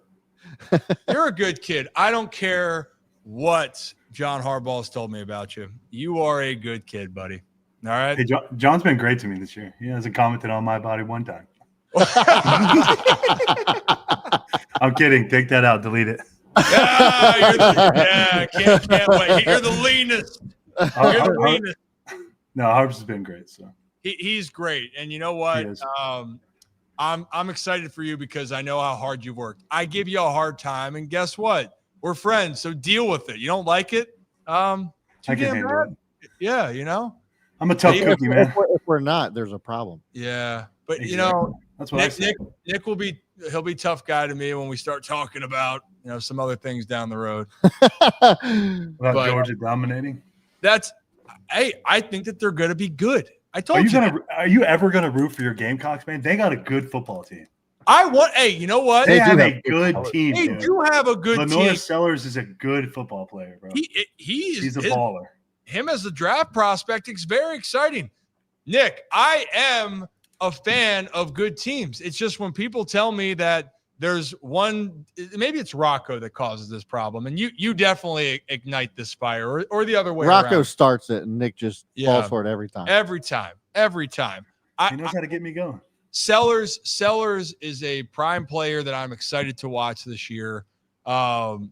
A: You're a good kid. I don't care what John Harbaugh has told me about you. You are a good kid, buddy. All right.
H: Hey, John's been great to me this year. He hasn't commented on my body one time. I'm kidding. Take that out. Delete it.
A: Can't wait. You're the leanest.
H: No, Harps has been great. So
A: he's great, and you know what? I'm excited for you because I know how hard you've worked. I give you a hard time, and guess what? We're friends, so deal with it. You don't like it?
H: I can handle it.
A: Yeah,
H: I'm a tough cookie, man.
C: If we're not, there's a problem.
A: Yeah, but
H: exactly. That's what
A: Nick he'll be tough guy to me when we start talking about some other things down the road.
H: About Georgia dominating.
A: I think that they're going to be good. I told you.
H: Are you ever going to root for your Gamecocks, man? They got a good football team.
A: You know what?
H: They have a good team.
A: They do have a good team.
H: Lenore Sellers is a good football player, bro. He's a baller.
A: Him as a draft prospect is very exciting. Nick, I am a fan of good teams. It's just when people tell me that there's one, maybe it's Rocco that causes this problem, and you definitely ignite this fire, or the other way around.
C: Rocco starts it, and Nick just falls for it every time.
A: Every time.
H: He knows how to get me going.
A: Sellers is a prime player that I'm excited to watch this year. And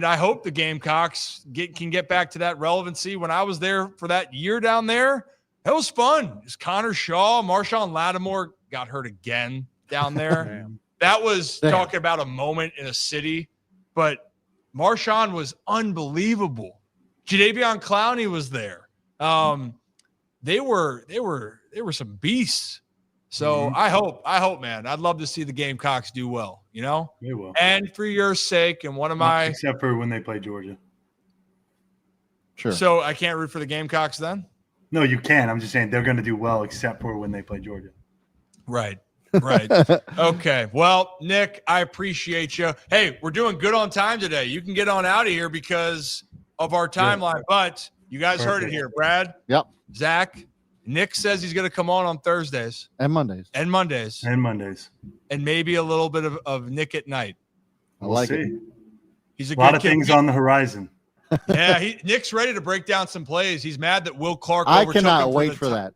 A: I hope the Gamecocks can get back to that relevancy. When I was there for that year down there, That was fun. It's Connor Shaw, Marshawn Lattimore got hurt again down there. That was talking about a moment in a city, but Marshawn was unbelievable. Jadeveon Clowney was there. They were some beasts. So I hope, man, I'd love to see the Gamecocks do well, you know?
H: They will.
A: And for your sake, and one of my
H: except for when they play Georgia.
C: Sure.
A: So I can't root for the Gamecocks then?
H: No, you can. I'm just saying they're going to do well except for when they play Georgia.
A: Right. Okay. Well, Nick, I appreciate you. Hey, we're doing good on time today. You can get on out of here because of our timeline, but you guys heard it here. Brad.
C: Yep.
A: Zach. Nick says he's going to come on Thursdays.
C: And Mondays.
A: And Mondays. And maybe a little bit of Nick at night.
C: We'll see.
H: It.
A: He's a
H: lot
A: good
H: of
A: kid.
H: things on the horizon.
A: Yeah, Nick's ready to break down some plays. He's mad that Will Clark.
C: I
A: overtook
C: cannot
A: him
C: wait for that.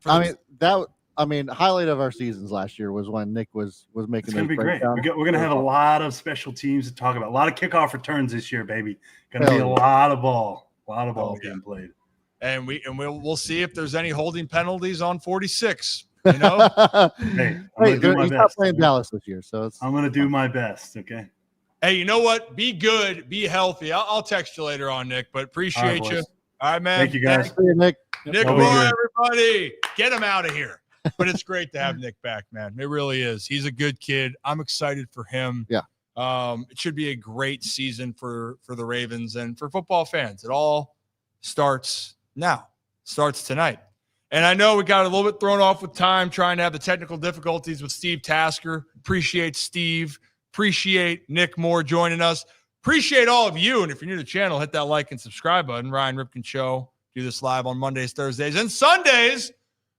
C: Highlight of our seasons last year was when Nick was making.
H: It's going to be great. We're going to have a lot of special teams to talk about. A lot of kickoff returns this year, baby. Going to be a lot of ball being played.
A: And we'll see if there's any holding penalties on 46. You know,
H: hey, I'm going to do my best.
C: Playing Dallas this year, so
H: I'm going to do my best. Okay.
A: Hey, you know what? Be good, be healthy. I'll text you later on, Nick. But appreciate you. All right, man.
H: Thank you, guys.
C: See you, Nick.
A: Nick, boy, everybody, get him out of here. But it's great to have Nick back, man. It really is. He's a good kid. I'm excited for him.
C: Yeah.
A: It should be a great season for the Ravens and for football fans. It all starts now. Starts tonight. And I know we got a little bit thrown off with time trying to have the technical difficulties with Steve Tasker. Appreciate Steve. Appreciate Nick Moore joining us. Appreciate all of you. And if you're new to the channel, hit that like and subscribe button. Ryan Ripken Show. Do this live on Mondays, Thursdays, and Sundays,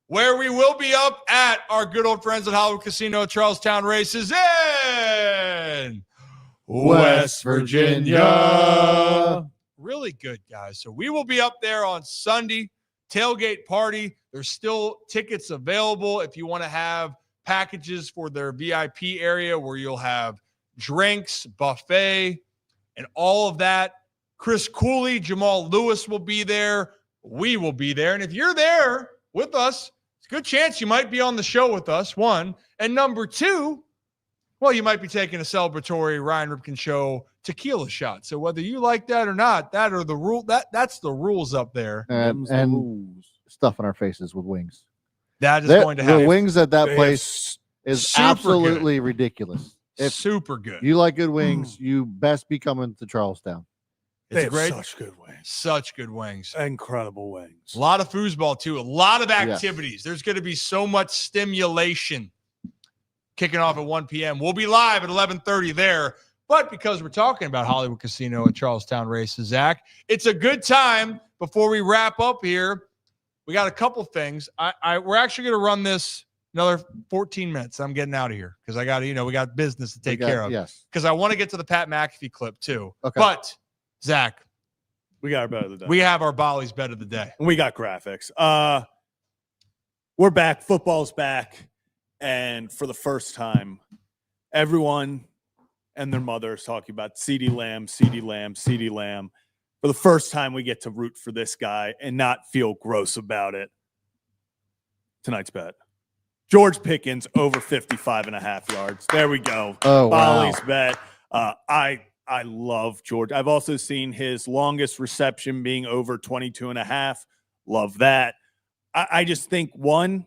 A: where we will be up at our good old friends at Hollywood Casino at Charlestown Races in West Virginia. Really good, guys. So we will be up there on Sunday. Tailgate party. There's still tickets available if you want to have packages for their VIP area where you'll have drinks, buffet, and all of that. Chris Cooley, Jamal Lewis will be there. We will be there. And if you're there with us, it's a good chance you might be on the show with us, one. And number two, well, you might be taking a celebratory Ryan Ripken Show tequila shot. So whether you like that or not, that's the rules up there.
C: And stuff in our faces with wings.
A: That is going to happen.
C: The wings at that place is absolutely ridiculous.
A: It's super good.
C: You like good wings, you best be coming to Charlestown.
A: It's great.
B: Such good wings.
A: Such good wings.
B: Incredible wings.
A: A lot of foosball, too. A lot of activities. Yes. There's going to be so much stimulation kicking off at 1 p.m. We'll be live at 11:30 there. But because we're talking about Hollywood Casino at Charlestown Races, Zach, it's a good time before we wrap up here. We got a couple things. We're actually going to run this another 14 minutes. I'm getting out of here because I got to, we got business to take care of.
C: Yes.
A: Because I want to get to the Pat McAfee clip too.
C: Okay.
A: But Zach,
B: we got our bet of the day.
A: We have our Bolly's bet of the day.
B: And we got graphics. We're back. Football's back. And for the first time, everyone and their mother is talking about CeeDee Lamb, CeeDee Lamb, CeeDee Lamb. For the first time, we get to root for this guy and not feel gross about it. Tonight's bet. George Pickens over 55.5 yards. There we go.
C: Oh,
B: Bolly's bet. I love George. I've also seen his longest reception being over 22.5. Love that. I just think, one,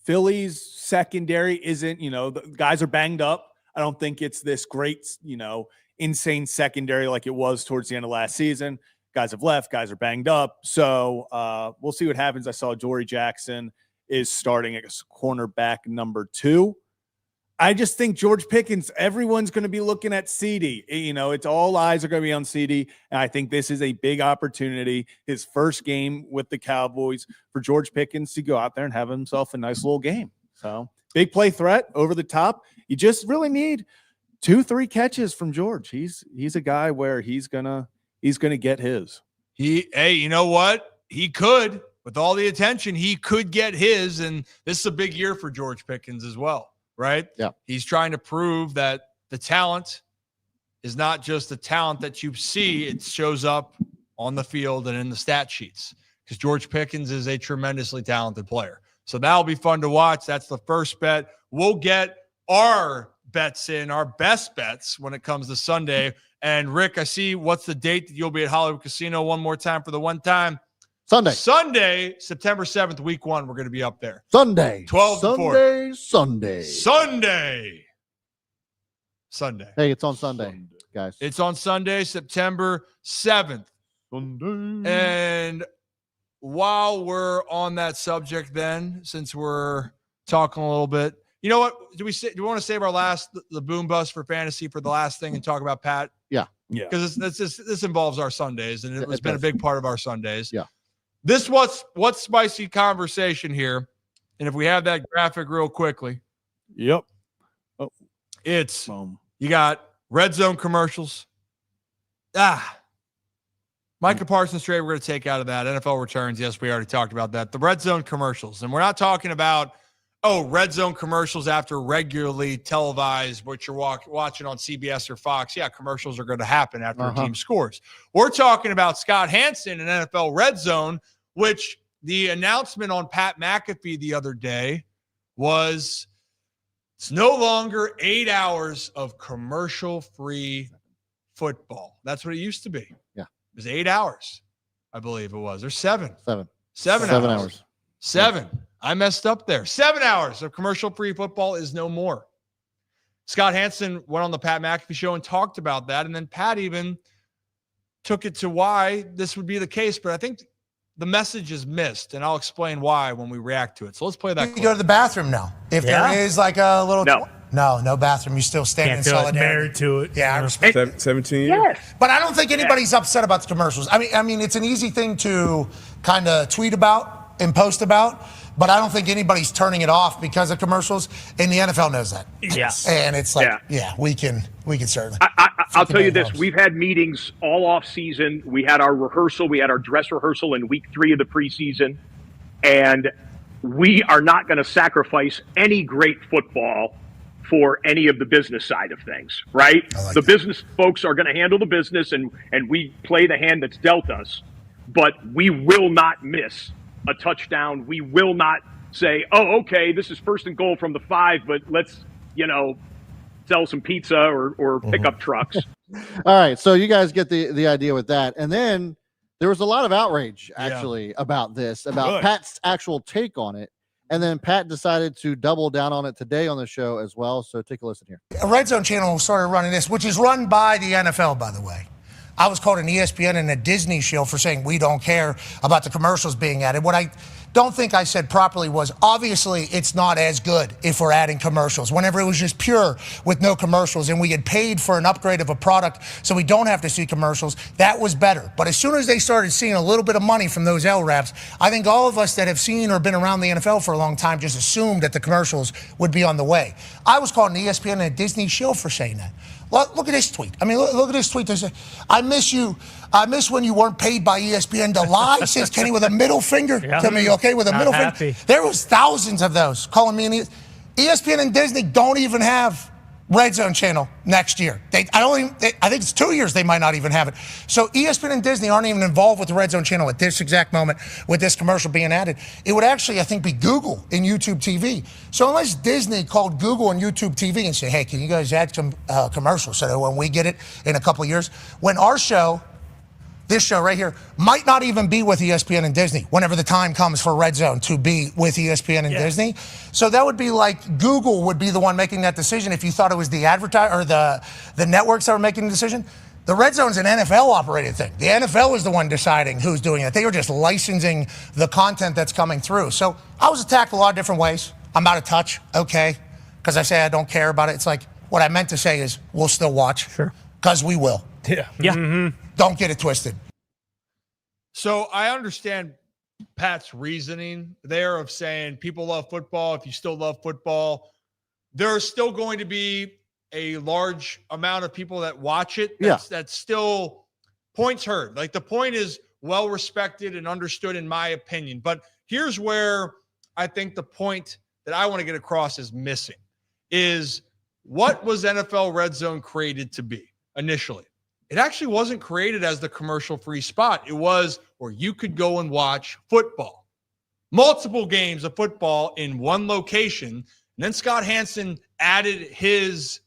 B: Philly's secondary isn't, the guys are banged up. I don't think it's this great, insane secondary like it was towards the end of last season. Guys have left. Guys are banged up. So we'll see what happens. I saw Jory Jackson is starting as cornerback number 2. I just think George Pickens, everyone's going to be looking at CeeDee. It's all eyes are going to be on CeeDee. And I think this is a big opportunity, his first game with the Cowboys, for George Pickens to go out there and have himself a nice little game. So big play threat over the top. You just really need 2-3 catches from George. He's a guy where he's gonna get his.
A: Hey, you know what? He could, with all the attention, he could get his. And this is a big year for George Pickens as well, right?
C: Yeah.
A: He's trying to prove that the talent is not just the talent that you see, it shows up on the field and in the stat sheets. because George Pickens is a tremendously talented player. So that'll be fun to watch. That's the first bet. We'll get our bets in, our best bets when it comes to Sunday. And Rick, I see, what's the date that you'll be at Hollywood Casino one more time for the one time? Sunday, September 7th, week 1, we're going to be up there.
C: Sunday.
A: 12 to 4. Sunday.
C: Hey, it's on Sunday, guys.
A: It's on Sunday, September 7th.
C: Sunday.
A: And while we're on that subject then, since we're talking a little bit, you know what? Do we want to save the boom bust for fantasy for the last thing and talk about Pat?
C: Yeah.
A: Because this involves our Sundays, and it's been a big part of our Sundays.
C: Yeah.
A: This what's spicy conversation here. And if we have that graphic real quickly.
B: Yep.
A: It's you got red zone commercials. Micah Parsons trade, we're going to take out of that. NFL returns. Yes, we already talked about that. The red zone commercials. And we're not talking about, red zone commercials after regularly televised, what you're watching on CBS or Fox. Yeah, commercials are going to happen after a team scores. We're talking about Scott Hansen and NFL Red Zone, which the announcement on Pat McAfee the other day was it's no longer 8 hours of commercial-free football. That's what it used to be.
C: Yeah.
A: It was 8 hours, I believe it was. Or 7.
C: 7 hours.
A: 7. I messed up there. 7 hours of commercial-free football is no more. Scott Hansen went on the Pat McAfee show and talked about that, and then Pat even took it to why this would be the case. But I think the message is missed, and I'll explain why when we react to it. So let's play that.
J: You go to the bathroom now. If there is like a little... No bathroom. You still stand in solidarity.
K: Married to it.
J: Yeah, I respect
K: 17 years?
J: Yes. But I don't think anybody's upset about the commercials. I mean, it's an easy thing to kind of tweet about and post about, but I don't think anybody's turning it off because of commercials, and the NFL knows that.
K: Yes.
J: And it's like, we can certainly.
L: I'll tell you this. We've had meetings all off season. We had our rehearsal. We had our dress rehearsal in week 3 of the preseason, and we are not going to sacrifice any great football for any of the business side of things, right? The business folks are going to handle the business, and we play the hand that's dealt us, but we will not miss a touchdown. We will not say, okay, this is 1st and goal from the 5, but let's, sell some pizza or pick up trucks.
C: All right, so you guys get the idea with that. And then there was a lot of outrage, actually, about this, about Pat's actual take on it. And then Pat decided to double down on it today on the show as well. So take a listen here.
J: A Red Zone channel started running this, which is run by the NFL, by the way. I was called an ESPN and a Disney shill for saying we don't care about the commercials being added. What I don't think I said properly was, obviously it's not as good if we're adding commercials. Whenever it was just pure with no commercials and we had paid for an upgrade of a product so we don't have to see commercials, that was better. But as soon as they started seeing a little bit of money from those LRAPs, I think all of us that have seen or been around the NFL for a long time just assumed that the commercials would be on the way. I was called an ESPN and a Disney shill for saying that. Look at this tweet. I mean, look at this tweet. They say, I miss you. I miss when you weren't paid by ESPN to lie, says Kenny with a middle finger to me, okay, with a middle finger. There was thousands of those calling me an ESPN and Disney don't even have Red Zone channel next year. I think it's 2 years they might not even have it. So ESPN and Disney aren't even involved with the Red Zone channel at this exact moment with this commercial being added. It would actually, I think, be Google and YouTube TV. So unless Disney called Google and YouTube TV and say, hey, can you guys add some commercials so that when we get it in a couple of years, when our show, this show right here, might not even be with ESPN and Disney whenever the time comes for Red Zone to be with ESPN and Disney. So that would be like Google would be the one making that decision if you thought it was the advertiser or the networks that were making the decision. The Red Zone's an NFL operated thing. The NFL is the one deciding who's doing it. They were just licensing the content that's coming through. So I was attacked a lot of different ways. I'm out of touch, okay, because I say I don't care about it. It's like what I meant to say is we'll still watch. Sure. Because we will.
K: Yeah.
J: Mm-hmm. Don't get it twisted.
A: So I understand Pat's reasoning there of saying people love football. If you still love football, there's still going to be a large amount of people that watch it. That's still points heard. Like the point is well respected and understood in my opinion. But here's where I think the point that I want to get across is missing is what was NFL Red Zone created to be initially? it actually wasn't created as the commercial-free spot. It was where you could go and watch football, multiple games of football in one location. And then Scott Hansen added his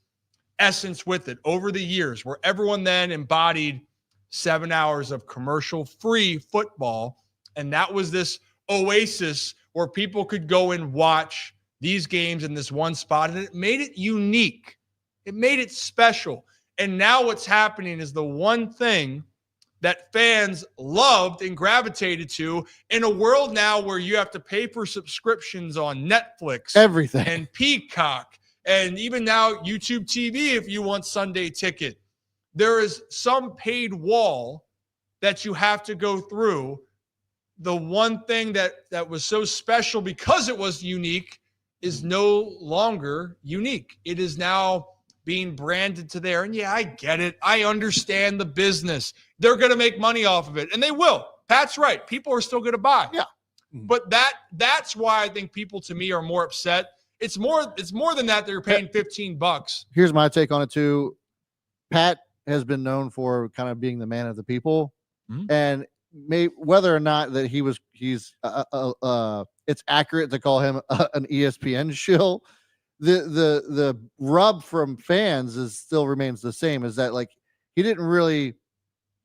A: essence with it over the years, where everyone then embodied 7 hours of commercial-free football. And that was this oasis where people could go and watch these games in this one spot. And it made it unique. It made it special. And now what's happening is the one thing that fans loved and gravitated to in a world now where you have to pay for subscriptions on Netflix,
C: Everything.
A: and Peacock, and even now YouTube TV if you want Sunday Ticket. There is some paid wall that you have to go through. The one thing that was so special because it was unique is no longer unique. It is now being branded to there. And yeah, I get it. I understand the business. They're going to make money off of it, and they will. Pat's right. People are still going to buy.
C: Yeah.
A: But that's why I think people, to me, are more upset. It's more than that. They're paying $15.
C: Here's my take on it too. Pat has been known for kind of being the man of the people, and whether or not that he's it's accurate to call him an ESPN shill. The rub from fans still remains the same, is that like he didn't really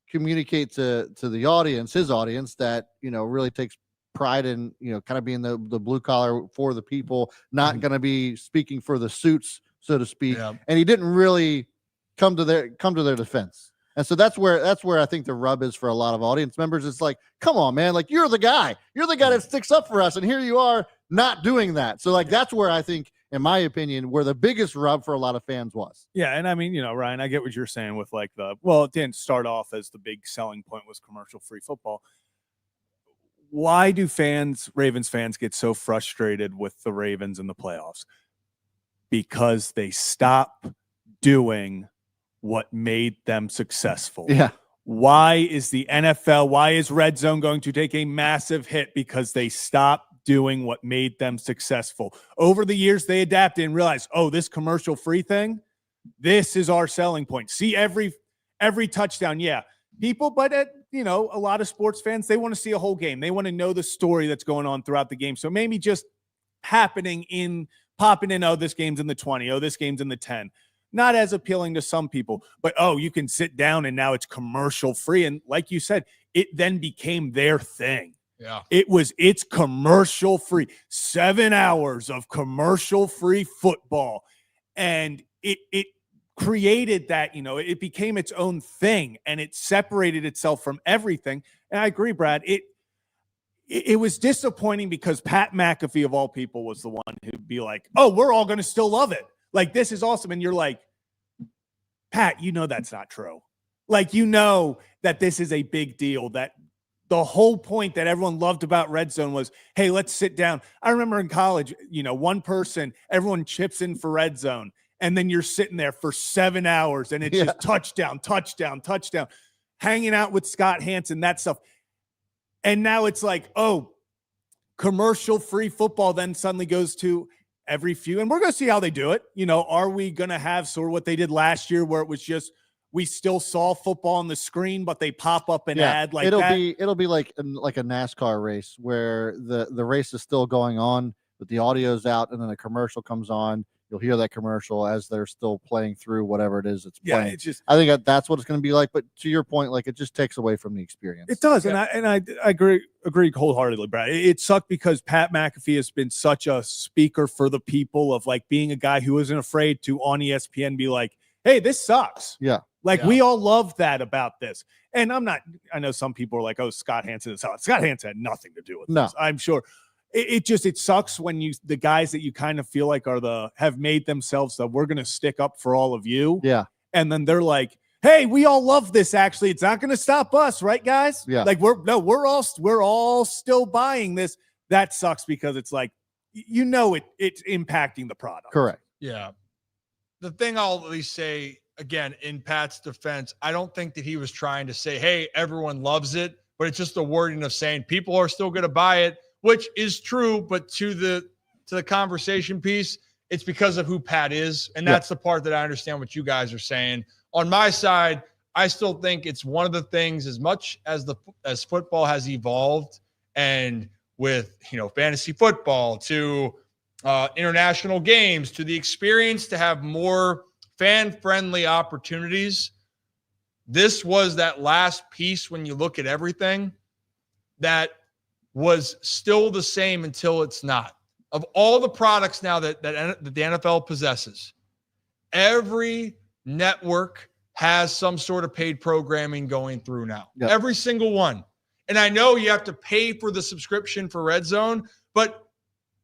C: communicate to the audience, his audience, that really takes pride in kind of being the blue collar for the people, not going to be speaking for the suits, so to speak.
A: Yeah.
C: And he didn't really come to their defense. And so that's where I think the rub is for a lot of audience members. It's like, come on, man, like you're the guy that sticks up for us, and here you are not doing that. So like that's where I think, in my opinion, where the biggest rub for a lot of fans was.
B: Yeah, and I mean, Ryan, I get what you're saying with like it didn't start off as the big selling point was commercial-free football. Why do Ravens fans get so frustrated with the Ravens in the playoffs? Because they stop doing what made them successful.
C: Yeah.
B: Why is Red Zone going to take a massive hit? Because they stopped doing what made them successful. Over the years, they adapted and realized, this commercial-free thing, this is our selling point. See every touchdown. Yeah. People, but a lot of sports fans, they want to see a whole game. They want to know the story that's going on throughout the game. So maybe just popping in, this game's in the 20. This game's in the 10. Not as appealing to some people, but you can sit down and now it's commercial free. And like you said, it then became their thing.
A: Yeah.
B: It's commercial free. 7 hours of commercial free football. And it created that, it became its own thing, and it separated itself from everything. And I agree, Brad. It was disappointing because Pat McAfee, of all people, was the one who'd be like, we're all going to still love it. Like, this is awesome. And you're like, Pat, that's not true. Like, that this is a big deal, that the whole point that everyone loved about Red Zone was, hey, let's sit down. I remember in college, one person, everyone chips in for Red Zone, and then you're sitting there for 7 hours, and it's just touchdown, hanging out with Scott Hansen, that stuff. And now it's like, commercial-free football then suddenly goes to every few, and we're going to see how they do it. Are we going to have sort of what they did last year, where it was just we still saw football on the screen, but they pop up and add like
C: it'll
B: that?
C: It'll be like a NASCAR race where the race is still going on, but the audio's out, and then a commercial comes on. You'll hear that commercial as they're still playing through whatever it is it's playing.
B: Yeah, it's just,
C: I think that's what it's going to be like. But to your point, like, it just takes away from the experience.
B: It does, and I agree wholeheartedly, Brad. It sucked because Pat McAfee has been such a speaker for the people, of like being a guy who isn't afraid to on ESPN be like, "Hey, this sucks."
C: Yeah,
B: like we all love that about this. And I know some people are like, "Oh, Scott Hansen is out." Scott Hansen had nothing to do with this. I'm sure. It sucks when the guys that you kind of feel like have made themselves that we're going to stick up for all of you.
C: Yeah.
B: And then they're like, hey, we all love this. Actually, it's not going to stop us. Right, guys?
C: Yeah.
B: Like we're all still buying this. That sucks because it's like, it's impacting the product.
C: Correct.
A: Yeah. The thing I'll at least say, again, in Pat's defense, I don't think that he was trying to say, hey, everyone loves it, but it's just the wording of saying people are still going to buy it, which is true, but to the conversation piece, it's because of who Pat is. And that's the part that I understand what you guys are saying. On my side, I still think it's one of the things, as much as as football has evolved, and with fantasy football to international games to the experience to have more fan-friendly opportunities. This was that last piece when you look at everything that was still the same until it's not. Of all the products now that the NFL possesses, every network has some sort of paid programming going through now. Yep. Every single one. And I know you have to pay for the subscription for Red Zone, but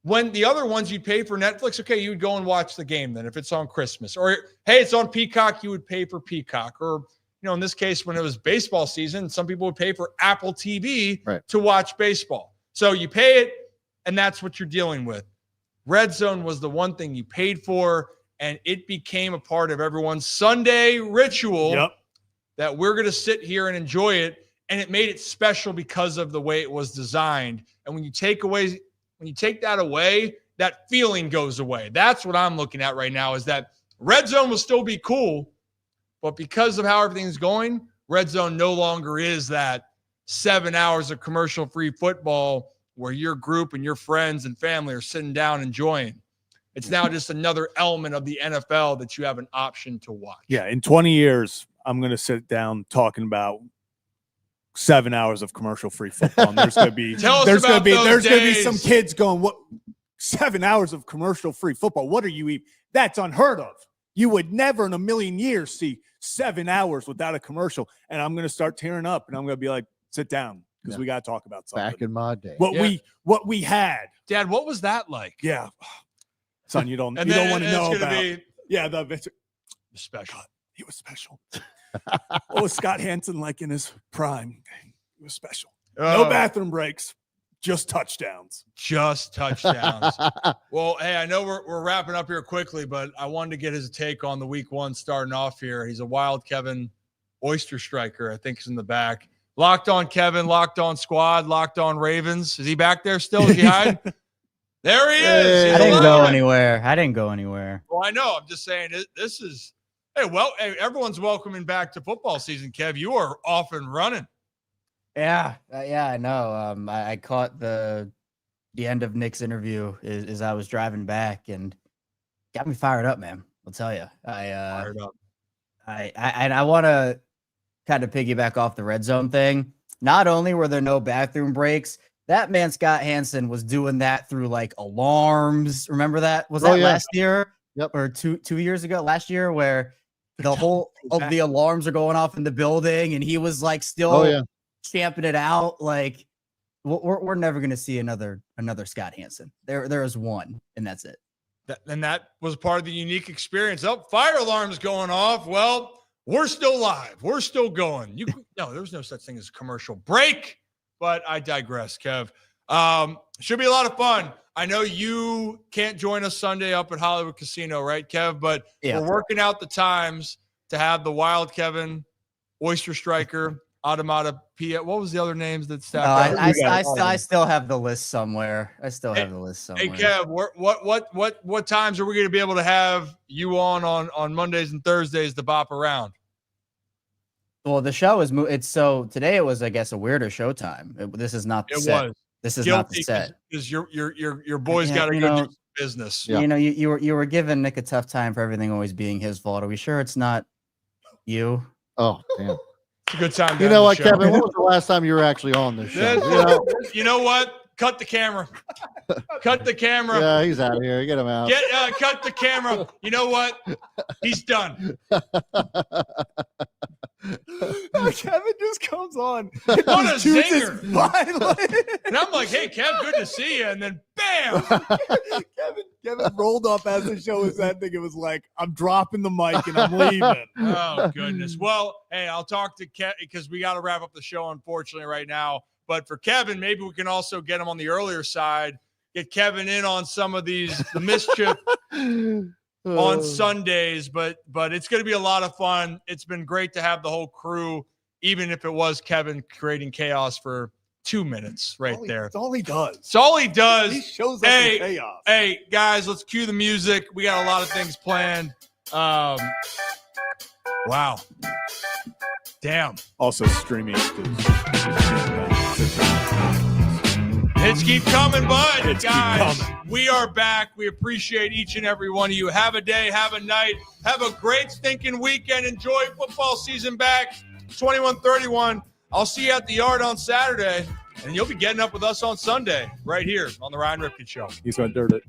A: when the other ones you pay for Netflix, okay, you would go and watch the game then if it's on Christmas. Or, hey, it's on Peacock, you would pay for Peacock. Or, in this case, when it was baseball season, some people would pay for Apple TV to watch baseball. So you pay it, and that's what you're dealing with. Red Zone was the one thing you paid for, and it became a part of everyone's Sunday ritual that we're going to sit here and enjoy it. And it made it special because of the way it was designed. And when you take that away, that feeling goes away. That's what I'm looking at right now, is that Red Zone will still be cool, but because of how everything's going, Red Zone no longer is that 7 hours of commercial-free football where your group and your friends and family are sitting down enjoying. It's now just another element of the NFL that you have an option to watch.
B: Yeah, in 20 years, I'm going to sit down talking about 7 hours of commercial-free football. And there's going to be there's going to be some kids going, "What? 7 hours of commercial-free football? What are you even? That's unheard of. You would never in a million years see 7 hours without a commercial." And I'm going to start tearing up, and I'm going to be like, "Sit down, because we got to talk about something."
C: Back in my day,
B: what we had,
A: Dad. What was that like?
B: Yeah, son, you don't want to know about. The
A: special.
B: He was special. What was Scott Hansen like in his prime? He was special. No bathroom breaks, just touchdowns.
A: Just touchdowns. Well, hey, I know we're wrapping up here quickly, but I wanted to get his take on the week one starting off here. He's a wild Kevin oyster striker, I think, is in the back. Locked on Kevin, locked on squad, locked on Ravens. Is he back there still? Is he hiding? There he is.
K: I didn't go anywhere.
A: Well, I know. I'm just saying this is. Hey, everyone's welcoming back to football season, Kev. You are off and running.
K: Yeah, I know. I caught the end of Nick's interview as I was driving back, and got me fired up, man. I'll tell you.
A: Fired up.
K: I want to kind of piggyback off the Red Zone thing. Not only were there no bathroom breaks, that man Scott Hansen was doing that through like alarms. Remember that? Was that last year?
C: Yep.
K: Or 2 years ago? Last year, where the whole of the alarms are going off in the building, and he was like still champing it out. Like we're never going to see another Scott Hansen. There is one, and that's it.
A: And that was part of the unique experience. Fire alarms going off. Well, we're still live. We're still going. No, there's no such thing as a commercial break. But I digress, Kev. Should be a lot of fun. I know you can't join us Sunday up at Hollywood Casino, right, Kev? But we're working out the times to have the Wild Kevin, Oyster Striker, Automata P. What was the other names that staff?
K: I still have the list somewhere. Hey,
A: Kev, what times are we going to be able to have you on Mondays and Thursdays to bop around?
K: Well, the show is so today it was, I guess, a weirder show time. This is not the set. This is not the set.
A: Because your boy's got to go do business.
K: Yeah. You were giving Nick a tough time for everything always being his fault. Are we sure it's not you?
C: Oh, damn.
A: It's a good time.
C: You know what, Kevin? When was the last time you were actually on this show?
A: You know what? Cut the camera. Cut the camera.
C: Yeah, he's out of here. Get him out.
A: Cut the camera. You know what? He's done.
B: Kevin just comes on.
A: What a zinger. And I'm like, hey, Kev, good to see you. And then bam.
B: Kevin rolled up as the show was ending. It was like, I'm dropping the mic and I'm leaving.
A: Oh, goodness. Well, hey, I'll talk to Kev because we got to wrap up the show, unfortunately, right now. But for Kevin, maybe we can also get him on the earlier side, get Kevin in on some of the mischief on Sundays, but it's going to be a lot of fun. It's been great to have the whole crew, even if it was Kevin creating chaos for 2 minutes there.
B: That's all he does.
A: It's all he does.
B: He shows up in chaos.
A: Hey, guys, let's cue the music. We got a lot of things planned. Wow. Damn.
B: Also streaming.
A: Hits keep coming, bud.
B: Hits keep
A: Guys,
B: coming.
A: we are back. We appreciate each and every one of you. Have a day, have a night, have a great stinking weekend. Enjoy football season back. 21-31. I'll see you at the yard on Saturday, and you'll be getting up with us on Sunday right here on the Ryan Ripken Show.
B: He's going to dirt it.